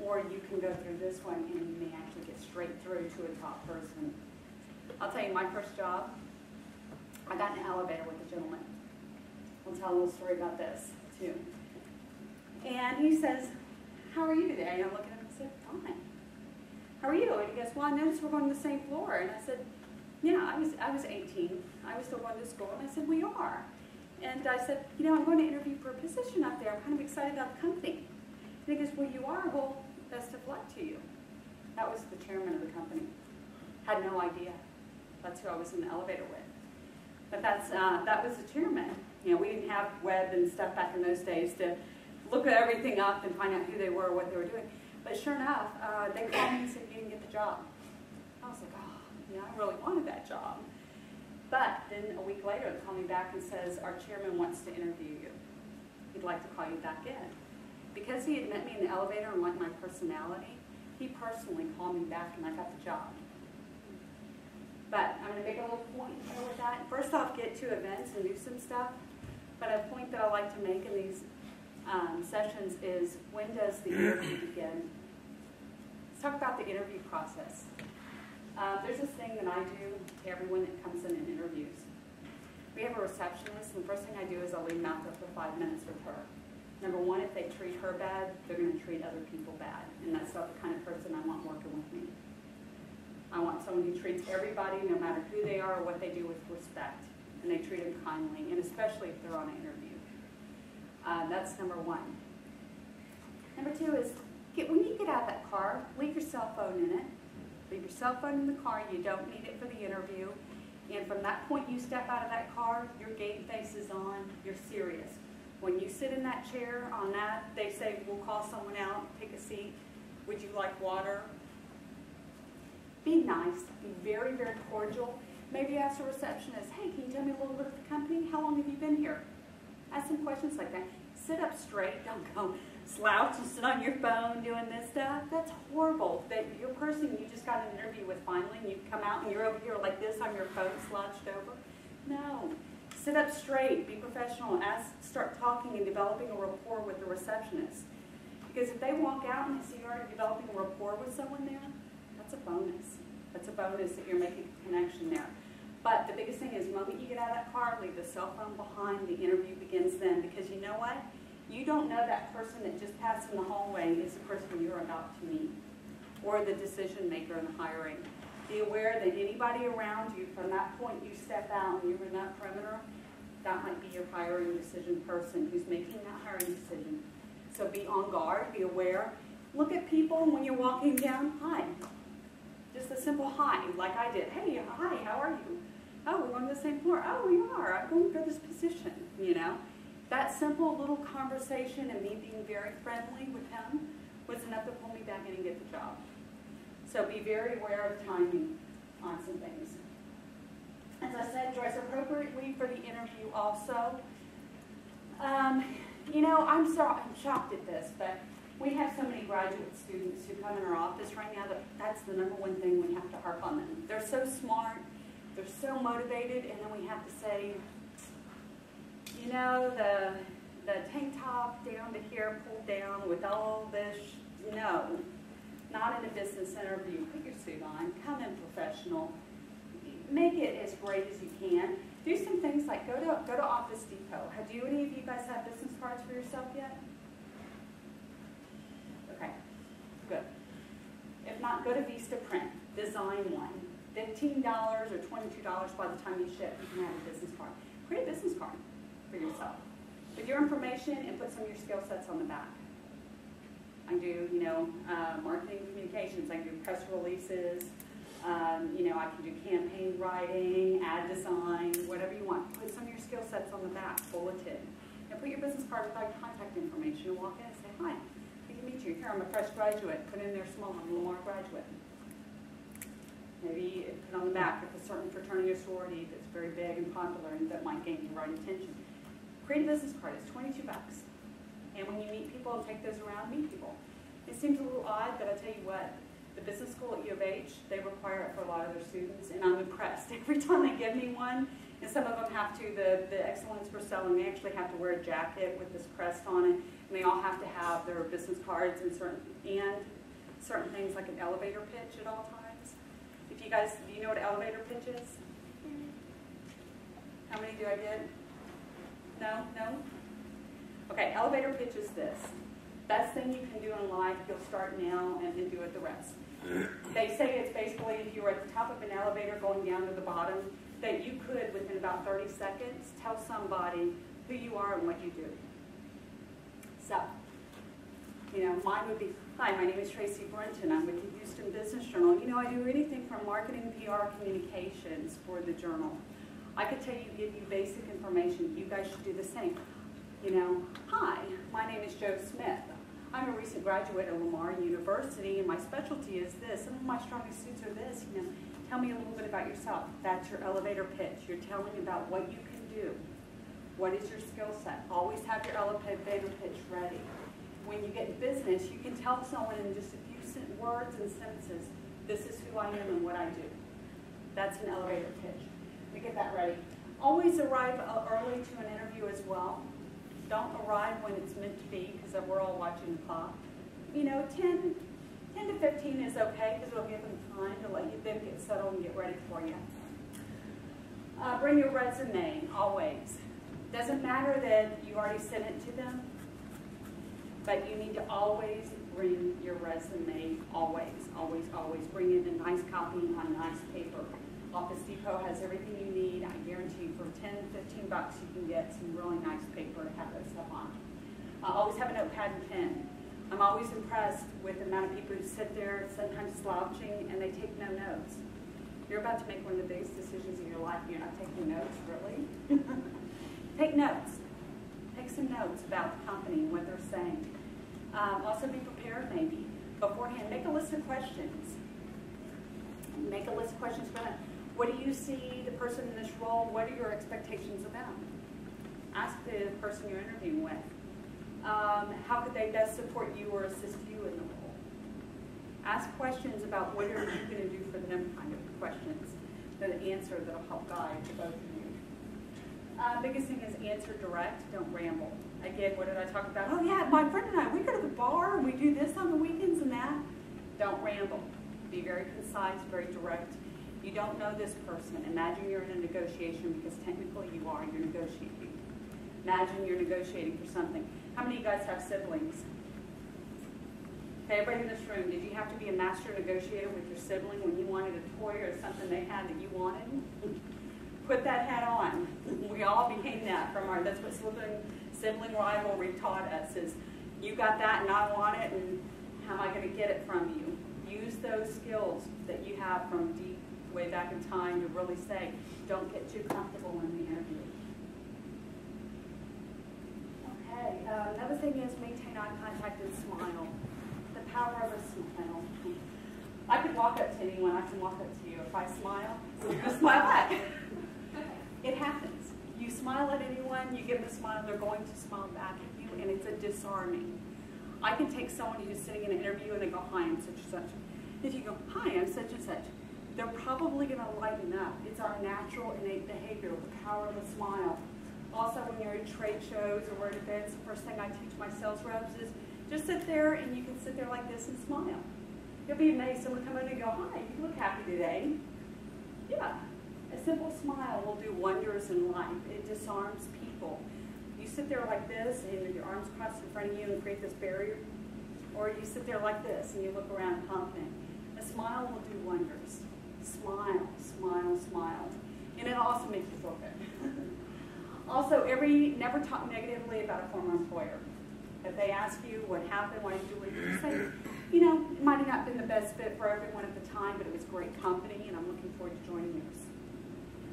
Or you can go through this one and you may actually get straight through to a top person. I'll tell you, my first job, I got in an elevator with a gentleman. I'll tell a little story about this too. And he says, how are you today? And I look at him and said, fine. How are you? And he goes, well, I noticed we're going to the same floor. And I said, yeah, I was 18. I was still going to school. And I said, we are. And I said, I'm going to interview for a position up there. I'm kind of excited about the company. And he goes, well, you are. Well, best of luck to you. That was the chairman of the company. Had no idea. That's who I was in the elevator with. But that was the chairman. We didn't have web and stuff back in those days to look at everything up and find out who they were, what they were doing. But sure enough, they called me and said, you didn't get the job. I was like, oh, I really wanted that job. But then a week later, they call me back and says, our chairman wants to interview you. He'd like to call you back in. Because he had met me in the elevator and liked my personality, he personally called me back and I got the job. But I'm going to make a little point here with that. First off, get to events and do some stuff. But a point that I like to make in these sessions is, when does the interview begin? Let's talk about the interview process. There's this thing that I do to everyone that comes in and interviews. We have a receptionist, and the first thing I do is I leave them out there for 5 minutes with her. Number one, if they treat her bad, they're going to treat other people bad, and that's not the kind of person I want working with me. I want someone who treats everybody, no matter who they are or what they do, with respect, and they treat them kindly, and especially if they're on an interview. That's number one. Number two is, when you get out of that car, leave your cell phone in it. Leave your cell phone in the car. You don't need it for the interview. And from that point you step out of that car, your game face is on. You're serious. When you sit in that chair on that, they say, we'll call someone out, take a seat. Would you like water? Be nice. Be very, very cordial. Maybe ask the receptionist, hey, can you tell me a little bit of the company? How long have you been here? Ask some questions like that. Sit up straight. Don't go slouch and sit on your phone doing this stuff. That's horrible. That your person you just got an interview with finally, and you come out and you're over here like this on your phone slouched over. No. Sit up straight. Be professional. Start talking and developing a rapport with the receptionist. Because if they walk out and they see you're already developing a rapport with someone there, that's a bonus. That's a bonus that you're making a connection there. But the biggest thing is the moment you get out of that car, leave the cell phone behind. The interview begins then. Because you know what? You don't know that person that just passed in the hallway is the person you're about to meet, or the decision maker in hiring. Be aware that anybody around you, from that point you step out and you're in that perimeter, that might be your hiring decision person who's making that hiring decision. So be on guard, be aware. Look at people when you're walking down, hi. Just a simple hi, like I did. Hey, hi, how are you? Oh, we're on the same floor. Oh, we are. I'm going for this position, you know. That simple little conversation and me being very friendly with him was enough to pull me back in and get the job. So be very aware of timing on some things. As I said, dress appropriately for the interview also. You know, I'm shocked at this, but we have so many graduate students who come in our office right now that that's the number one thing we have to harp on them. They're so smart, they're so motivated, and then we have to say, you know, the tank top down to here, pulled down with all this, no. Not in a business interview. Put your suit on, come in professional, make it as great as you can. Do some things like go to Office Depot. Do any of you guys have business cards for yourself yet? Okay, good. If not, go to Vista Print, design one. $15 or $22 by the time you ship, you can have a business card. Create a business card for yourself with your information and put some of your skill sets on the back. I do, you know, marketing communications. I can do press releases. You know, I can do campaign writing, ad design, whatever you want. Put some of your skill sets on the back, bulletin. And put your business card with all your contact information and walk in and say, hi, good to meet you. Here, I'm a fresh graduate. Put in there small, I'm a Lamar graduate. Maybe put on the back if a certain fraternity or sorority that's very big and popular and that might gain your right attention. Create a business card. It's $22. And when you meet people and take those around, meet people. It seems a little odd, but I tell you what, the business school at U of H, they require it for a lot of their students, and I'm impressed. Every time they give me one, and some of them have to, the excellence for selling, they actually have to wear a jacket with this crest on it, and they all have to have their business cards and certain things like an elevator pitch at all times. If you guys, do you know what an elevator pitch is? How many do I get? No? No? Okay, elevator pitch is this. Best thing you can do in life, you'll start now and then do it the rest. They say it's basically if you were at the top of an elevator going down to the bottom, that you could, within about 30 seconds, tell somebody who you are and what you do. So, you know, mine would be, hi, my name is Tracy Brenton. I'm with the Houston Business Journal. You know, I do anything from marketing, PR, communications for the journal. I could tell you, give you basic information. You guys should do the same. You know, hi, my name is Joe Smith. I'm a recent graduate of Lamar University, and my specialty is this. Some of my strongest suits are this. You know, tell me a little bit about yourself. That's your elevator pitch. You're telling about what you can do. What is your skill set? Always have your elevator pitch ready. When you get in business, you can tell someone in just a few words and sentences, this is who I am and what I do. That's an elevator pitch. We get that ready. Always arrive early to an interview as well. Don't arrive when it's meant to be, because we're all watching the clock. You know, 10 to 15 is okay, because it'll give them time to let you then get settled and get ready for you. Bring your resume, always. Doesn't matter that you already sent it to them, but you need to always bring your resume, always, always, always. Bring in a nice copy on nice paper. Office Depot has everything you need. I guarantee you for 10, 15 bucks you can get some really nice paper to have that stuff on. Always have a notepad and pen. I'm always impressed with the amount of people who sit there, sometimes slouching, and they take no notes. You're about to make one of the biggest decisions of your life. You're not taking notes, really? Take notes. Take some notes about the company and what they're saying. Also be prepared, maybe. Beforehand, make a list of questions. Make a list of questions for them. What do you see the person in this role, what are your expectations of them? Ask the person you're interviewing with. How could they best support you or assist you in the role? Ask questions about what are you going to do for them kind of questions. The answer that will help guide to both of you. Biggest thing is answer direct, don't ramble. Again, what did I talk about? Oh yeah, my friend and I, we go to the bar and we do this on the weekends and that. Don't ramble. Be very concise, very direct. You don't know this person. Imagine you're in a negotiation, because technically you are, you're negotiating. Imagine you're negotiating for something. How many of you guys have siblings? Okay, everybody in this room, did you have to be a master negotiator with your sibling when you wanted a toy or something they had that you wanted? Put that hat on. We all became that from our, that's what sibling rivalry taught us, is you got that and I want it, and how am I going to get it from you? Use those skills that you have from deep way back in time to really say, don't get too comfortable in the interview. Okay, another thing is maintain eye contact and smile. The power of a smile. I could walk up to anyone, I can walk up to you. If I smile, you smile back. It happens. You smile at anyone, you give them a smile, they're going to smile back at you, and it's a disarming. I can take someone who's sitting in an interview and they go, hi, I'm such and such. If you go, hi, I'm such and such, they're probably going to lighten up. It's our natural innate behavior, the power of a smile. Also, when you're at trade shows or we're at events, the first thing I teach my sales reps is just sit there, and you can sit there like this and smile. You'll be amazed. Someone come in and go, hi, you look happy today. Yeah. A simple smile will do wonders in life. It disarms people. You sit there like this and your arms crossed in front of you and create this barrier, or you sit there like this and you look around confident. A smile will do wonders. Smile, smile, smile. And it also makes you feel good. Also, never talk negatively about a former employer. If they ask you what happened, why did you leave, you say, you know, it might have not been the best fit for everyone at the time, but it was a great company and I'm looking forward to joining yours.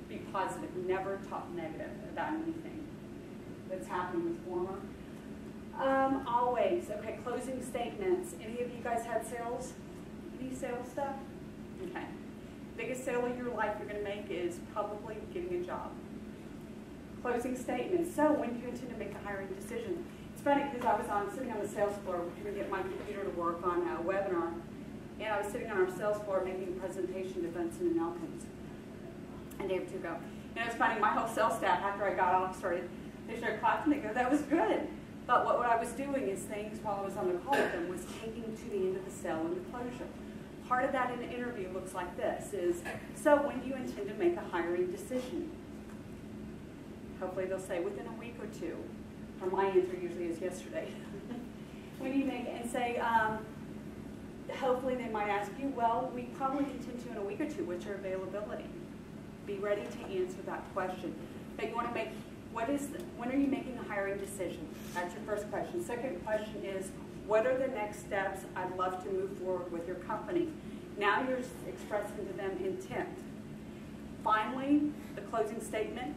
Be positive. Never talk negative about anything that's happening with former. Always. Okay, closing statements. Any of you guys had sales? Any sales stuff? Okay. Biggest sale of your life you're going to make is probably getting a job. Closing statements. So when do you intend to make a hiring decision? It's funny because I was sitting on the sales floor trying to get my computer to work on a webinar, and I was sitting on our sales floor making a presentation to Benson and Elkins and David Tugo. And it was funny, my whole sales staff, after I got off, they started clapping. They go, that was good. But what I was doing is things while I was on the call with them was taking to the end of the sale and the closure. Part of that in the interview looks like this is, so when do you intend to make a hiring decision? Hopefully they'll say within a week or two. Or my answer usually is yesterday. When do you make it and say, hopefully they might ask you, well, we probably intend to in a week or two. What's your availability? Be ready to answer that question. But you want to make, when are you making a hiring decision? That's your first question. Second question is, what are the next steps? I'd love to move forward with your company. Now you're expressing to them intent. Finally, the closing statement.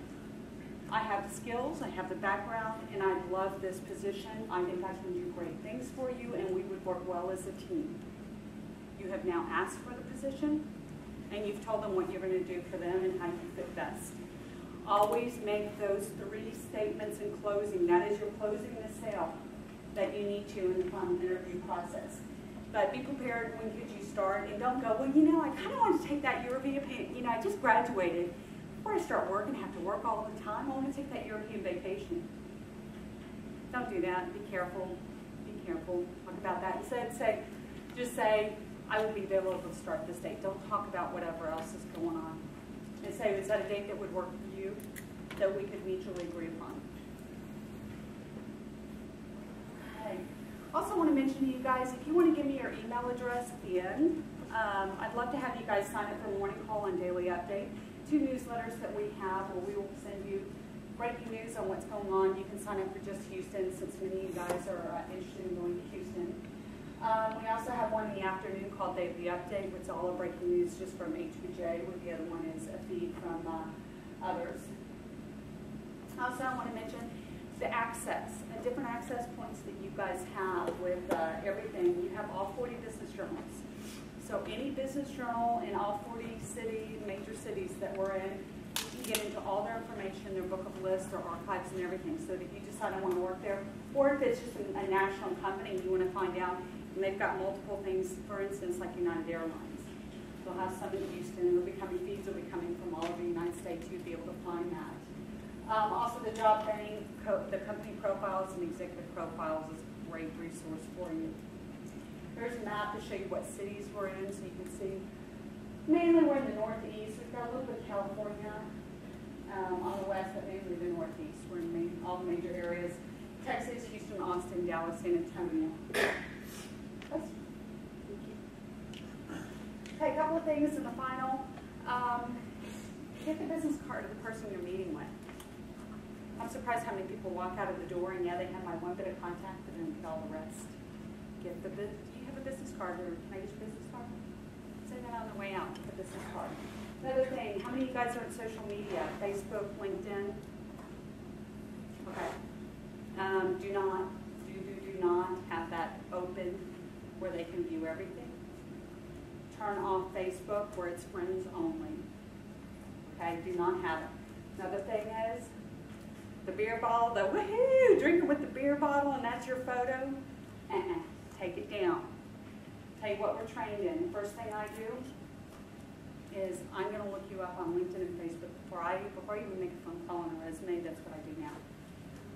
I have the skills, I have the background, and I love this position. I think I can do great things for you, and we would work well as a team. You have now asked for the position, and you've told them what you're going to do for them and how you fit best. Always make those 3 statements in closing. That is your closing the sale that you need to in the final interview process. But be prepared when could you start, and don't go, well, you know, I kind of want to take that European, you know, I just graduated. Before I start working, have to work all the time, I want to take that European vacation. Don't do that. Be careful. Be careful. Talk about that. Instead, just say, I will be available to start this date. Don't talk about whatever else is going on. And say, is that a date that would work for you that we could mutually agree upon? Okay. Also want to mention to you guys, if you want to give me your email address at the end, I'd love to have you guys sign up for Morning Call and Daily Update. 2 newsletters that we have where we will send you breaking news on what's going on. You can sign up for just Houston since many of you guys are interested in going to Houston. We also have one in the afternoon called Daily Update, which is all our breaking news just from HBJ, where the other one is a feed from others. Also, I want to mention the access, different access points that you guys have with everything. You have all 40 business journals. So any business journal in all 40 major cities that we're in, you get into all their information, their book of lists, their archives and everything, so that if you decide I want to work there, or if it's just a national company you want to find out, and they've got multiple things, for instance, like United Airlines. They'll have some in Houston, feeds will be coming from all over the United States, you'd be able to find that. Also the job training, the company profiles and executive profiles is a great resource for you. Here's a map to show you what cities we're in, so you can see. Mainly we're in the Northeast. We've got a little bit of California on the west, but mainly the Northeast. We're in all the major areas. Texas, Houston, Austin, Dallas, San Antonio. Okay, a couple of things in the final. Get the business card of the person you're meeting with. I'm surprised how many people walk out of the door and yeah, they have my one bit of contact, but then get all the rest. Do you have a business card, or can I get your business card? Say that on the way out, the business card. Another thing, how many of you guys are on social media? Facebook, LinkedIn? Okay. Do not have that open where they can view everything. Turn off Facebook where it's friends only. Okay, do not have it. Another thing is, the beer bottle, the woohoo, drinking with the beer bottle and that's your photo, take it down. Tell you what we're trained in. The first thing I do is I'm going to look you up on LinkedIn and Facebook before you even make a phone call on a resume. That's what I do now.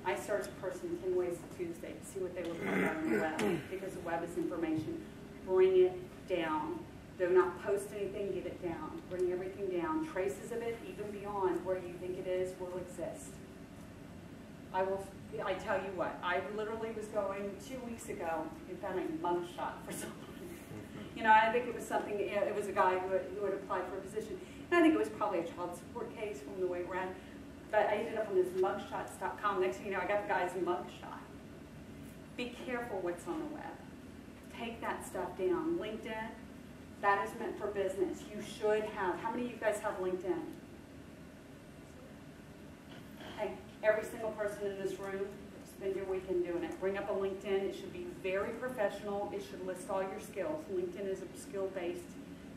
I search a person 10 ways to Tuesday to see what they look like out on the web, because the web is information. Bring it down. Do not post anything, get it down. Bring everything down. Traces of it, even beyond where you think it is, will exist. I tell you what, I literally was going 2 weeks ago and found a mugshot for someone. You know, I think it was something, it was a guy who had applied for a position. And I think it was probably a child support case from the way it ran. But I ended up on this mugshots.com. Next thing you know, I got the guy's mugshot. Be careful what's on the web. Take that stuff down. LinkedIn, that is meant for business. You should have, how many of you guys have LinkedIn? Okay, every single person in this room, spend your weekend doing it. Bring up a LinkedIn. It should be very professional. It should list all your skills. LinkedIn is skill-based.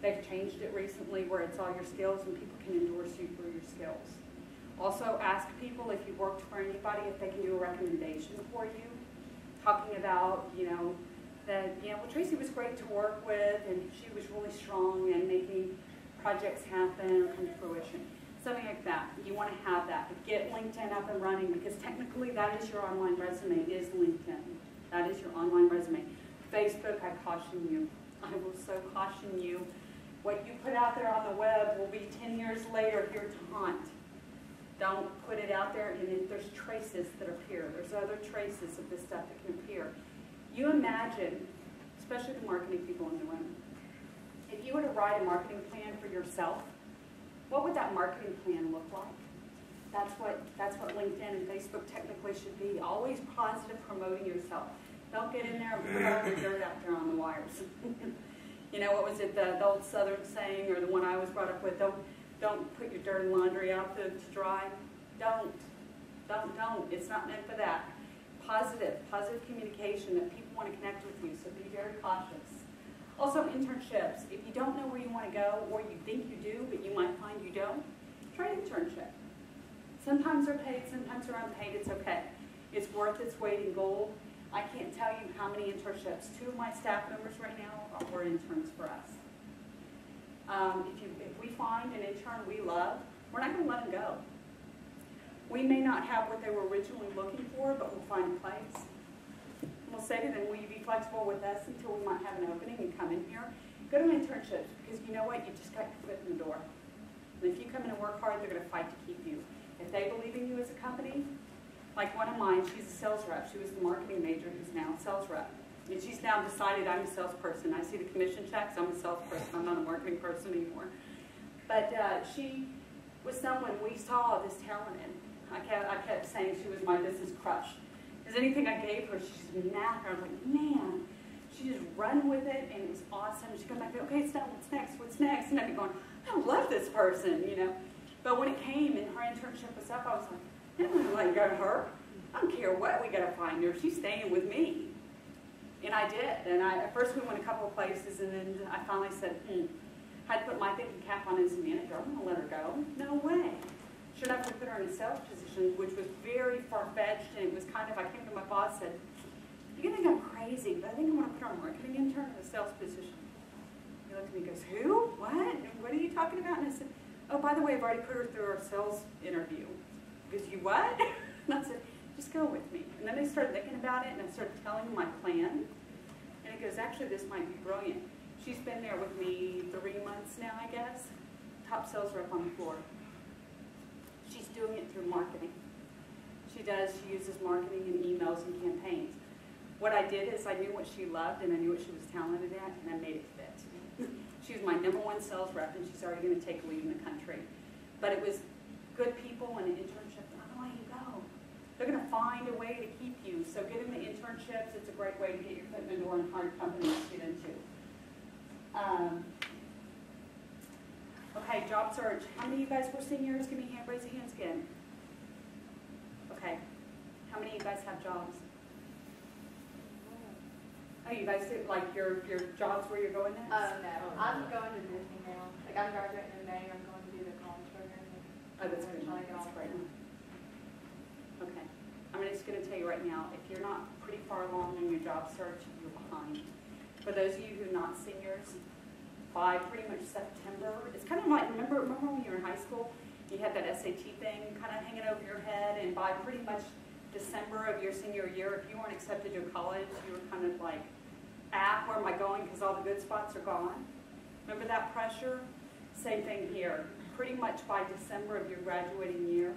They've changed it recently where it's all your skills and people can endorse you for your skills. Also, ask people if you worked for anybody if they can do a recommendation for you. Talking about, that, well, Tracy was great to work with and she was really strong in making projects happen or come to fruition. Something like that. You want to have that. But get LinkedIn up and running, because technically that is your online resume, is LinkedIn. That is your online resume. Facebook, I caution you. I will so caution you. What you put out there on the web will be 10 years later here to haunt. Don't put it out there, and if there's traces that appear. There's other traces of this stuff that can appear. You imagine, especially the marketing people in the room, if you were to write a marketing plan for yourself, what would that marketing plan look like? That's what LinkedIn and Facebook technically should be. Always positive, promoting yourself. Don't get in there and put all the dirt out there on the wires. What was it, the old Southern saying, or the one I was brought up with, don't put your dirty laundry out to dry. Don't. It's not meant for that. Positive communication that people want to connect with you, so be very cautious. Also, internships. If you don't know where you want to go, or you think you do, but you might find you don't, try an internship. Sometimes they're paid, sometimes they're unpaid. It's okay. It's worth its weight in gold. I can't tell you how many internships. 2 of my staff members right now were interns for us. If we find an intern we love, we're not going to let them go. We may not have what they were originally looking for, but we'll find a place. We'll say to them, will you be flexible with us until we might have an opening and come in here? Go to internships, because you know what? You just got your foot in the door. And if you come in and work hard, they're going to fight to keep you. If they believe in you as a company, like one of mine, she's a sales rep. She was the marketing major who's now a sales rep. And she's now decided I'm a salesperson. I see the commission checks, I'm a salesperson. I'm not a marketing person anymore. But she was someone we saw this talent in. I kept saying she was my business crush. Because anything I gave her, she just napped. I was like, man, she just run with it, and it was awesome. She'd come back, okay, it's done. What's next? What's next? And I'd be going, I love this person, But when it came and her internship was up, I was like, I'm not letting go to her. I don't care what we got to find her. She's staying with me. And I did. And at first we went a couple of places, and then I finally said, I had to put my thinking cap on as a manager. I'm going to let her go. No way. Sure enough, we put her in a sales position, which was very far-fetched, and it was kind of, I came to my boss and said, you're going to think I'm crazy, but I think I want to put her on marketing intern in a sales position. He looked at me and goes, who? What? What are you talking about? And I said, oh, by the way, I've already put her through our sales interview. He goes, you what? And I said, just go with me. And then they started thinking about it, and I started telling him my plan. And he goes, actually, this might be brilliant. She's been there with me 3 months now, I guess. Top sales rep on the floor. She's doing it through marketing. She uses marketing and emails and campaigns. What I did is I knew what she loved and I knew what she was talented at, and I made it fit. She was my #1 sales rep, and she's already going to take a lead in the country. But it was good people and an internship. I don't let you go. They're going to find a way to keep you. So get in the internships. It's a great way to get your foot in the door and hard companies to get into. Okay, job search. How many of you guys were seniors? Give me a hand, raise your hands again. Okay. How many of you guys have jobs? Oh, you guys do, like your jobs where you're going next? Oh, no. I'm going to Disney now. Like, I'm graduating in May. I'm going to do the college program. Oh, that's good. That's great. Okay. I'm just going to tell you right now, if you're not pretty far along in your job search, you're behind. For those of you who are not seniors, by pretty much September, it's kind of like, remember when you were in high school, you had that SAT thing kind of hanging over your head, and by pretty much December of your senior year, if you weren't accepted to college, you were kind of like, where am I going, because all the good spots are gone. Remember that pressure? Same thing here. Pretty much by December of your graduating year,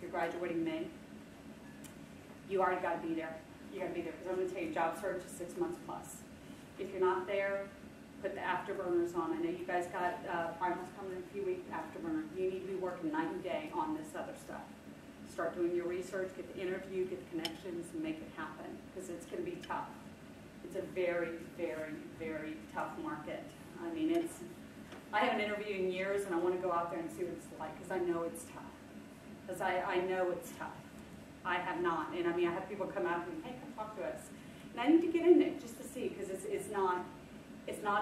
your graduating May, you already got to be there. You got to be there, because I'm going to tell you, job search is 6 months plus. If you're not there, put the afterburners on. I know you guys got finals coming in a few weeks, afterburner. You need to be working night and day on this other stuff. Start doing your research, get the interview, get the connections, and make it happen, because it's going to be tough. It's a very, very, very tough market. I mean, I haven't interviewed in years, and I want to go out there and see what it's like, because I know it's tough. Because I know it's tough. I have not. And I mean, I have people come out and, hey, come talk to us. And I need to get in it just to see, because it's not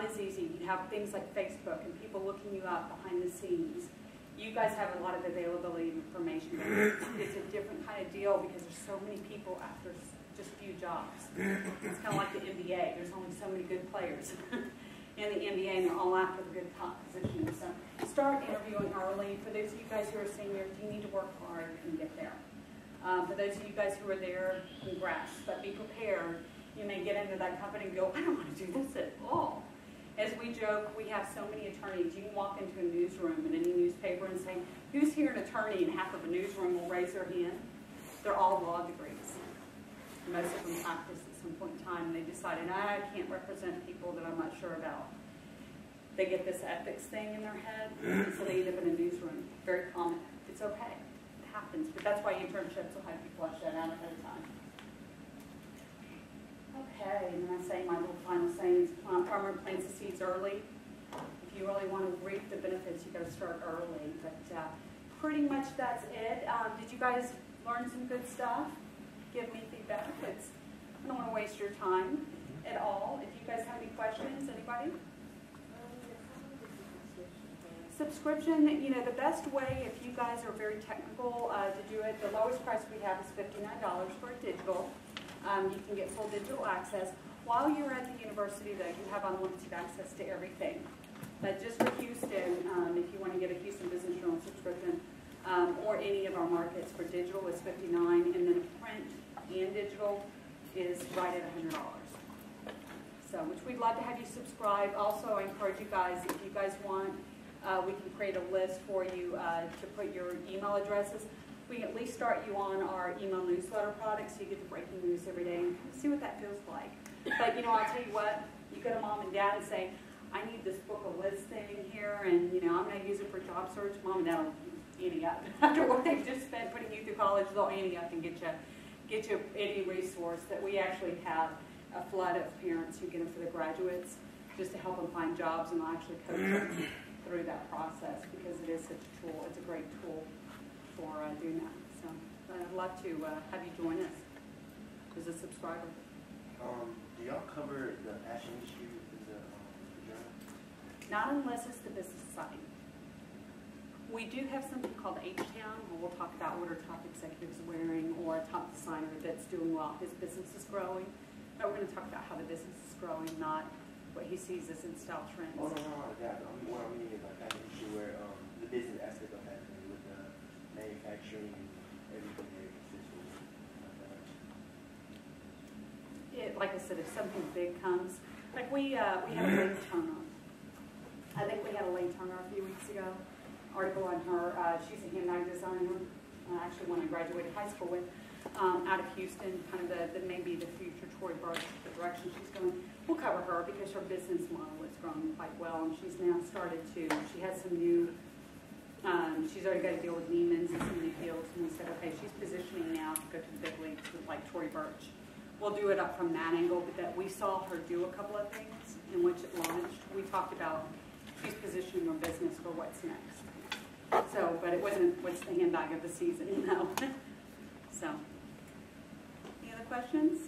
as easy. You have things like Facebook and people looking you up behind the scenes. You guys have a lot of availability of information. It's a different kind of deal because there's so many people after just few jobs. It's kind of like the NBA. There's only so many good players in the NBA, and they're all after the good top positions. So start interviewing early. For those of you guys who are seniors, you need to work hard and get there. For those of you guys who are there, congrats. But be prepared. You may get into that company and go, I don't want to do this at all. As we joke, we have so many attorneys. You can walk into a newsroom in any newspaper and say, who's here an attorney? And half of the newsroom will raise their hand. They're all law degrees. Most of them practiced at some point in time, and they decided, I can't represent people that I'm not sure about. They get this ethics thing in their head, and so they end up in a newsroom. Very common. It's okay. It happens. But that's why internships will have you flush that out ahead of time. Okay, and then I say my little final sayings. Farmer plants the seeds early. If you really want to reap the benefits, you've got to start early. But pretty much that's it. Did you guys learn some good stuff? Give me feedback. I don't want to waste your time at all. If you guys have any questions, anybody? Subscription, you know, the best way, if you guys are very technical to do it, the lowest price we have is $59 for a digital. You can get full digital access. While you're at the university, though, you have unlimited access to everything. But just for Houston, if you want to get a Houston Business Journal subscription, or any of our markets, for digital is $59, and then print and digital is right at $100. So, which we'd love to have you subscribe. Also, I encourage you guys, if you guys want, we can create a list for you to put your email addresses. We can at least start you on our email newsletter product, so you get the breaking news every day and see what that feels like. But, you know, I'll tell you what, you go to mom and dad and say, I need this book of lists thing here, and, you know, I'm going to use it for job search. Mom and dad will ante up. After what they've just spent putting you through college, they'll ante up and get you any resource. That we actually have a flood of parents who get them for the graduates just to help them find jobs, and I'll actually coach them through that process because it is such a tool. It's a great tool for doing that. So I'd love to have you join us as a subscriber. Do y'all cover the fashion industry in the journal? Not unless it's the business side. We do have something called H-Town, where we'll talk about what our top executives are wearing, or a top designer that's doing well. His business is growing. But we're going to talk about how the business is growing, not what he sees as in style trends. Oh, no, that. What I mean is like that issue where the business aspect of that with the manufacturing and everything that consists with Like I said, if something big comes, like we had a Lane Turner. I think we had a Lane Turner a few weeks ago. Article on her. She's a handbag designer. Actually, one I graduated high school with, out of Houston. Kind of the maybe the future Tory Burch, the direction she's going. We'll cover her because her business model has grown quite well, and she's now started to. She has some new. She's already got to deal with Neiman's and some new deals, and we said, okay, she's positioning now to go to the big leagues with like Tory Burch. We'll do it up from that angle, but that we saw her do a couple of things in which it launched. We talked about she's positioning her business for what's next. So, but it wasn't what's the handbag of the season, So, any other questions?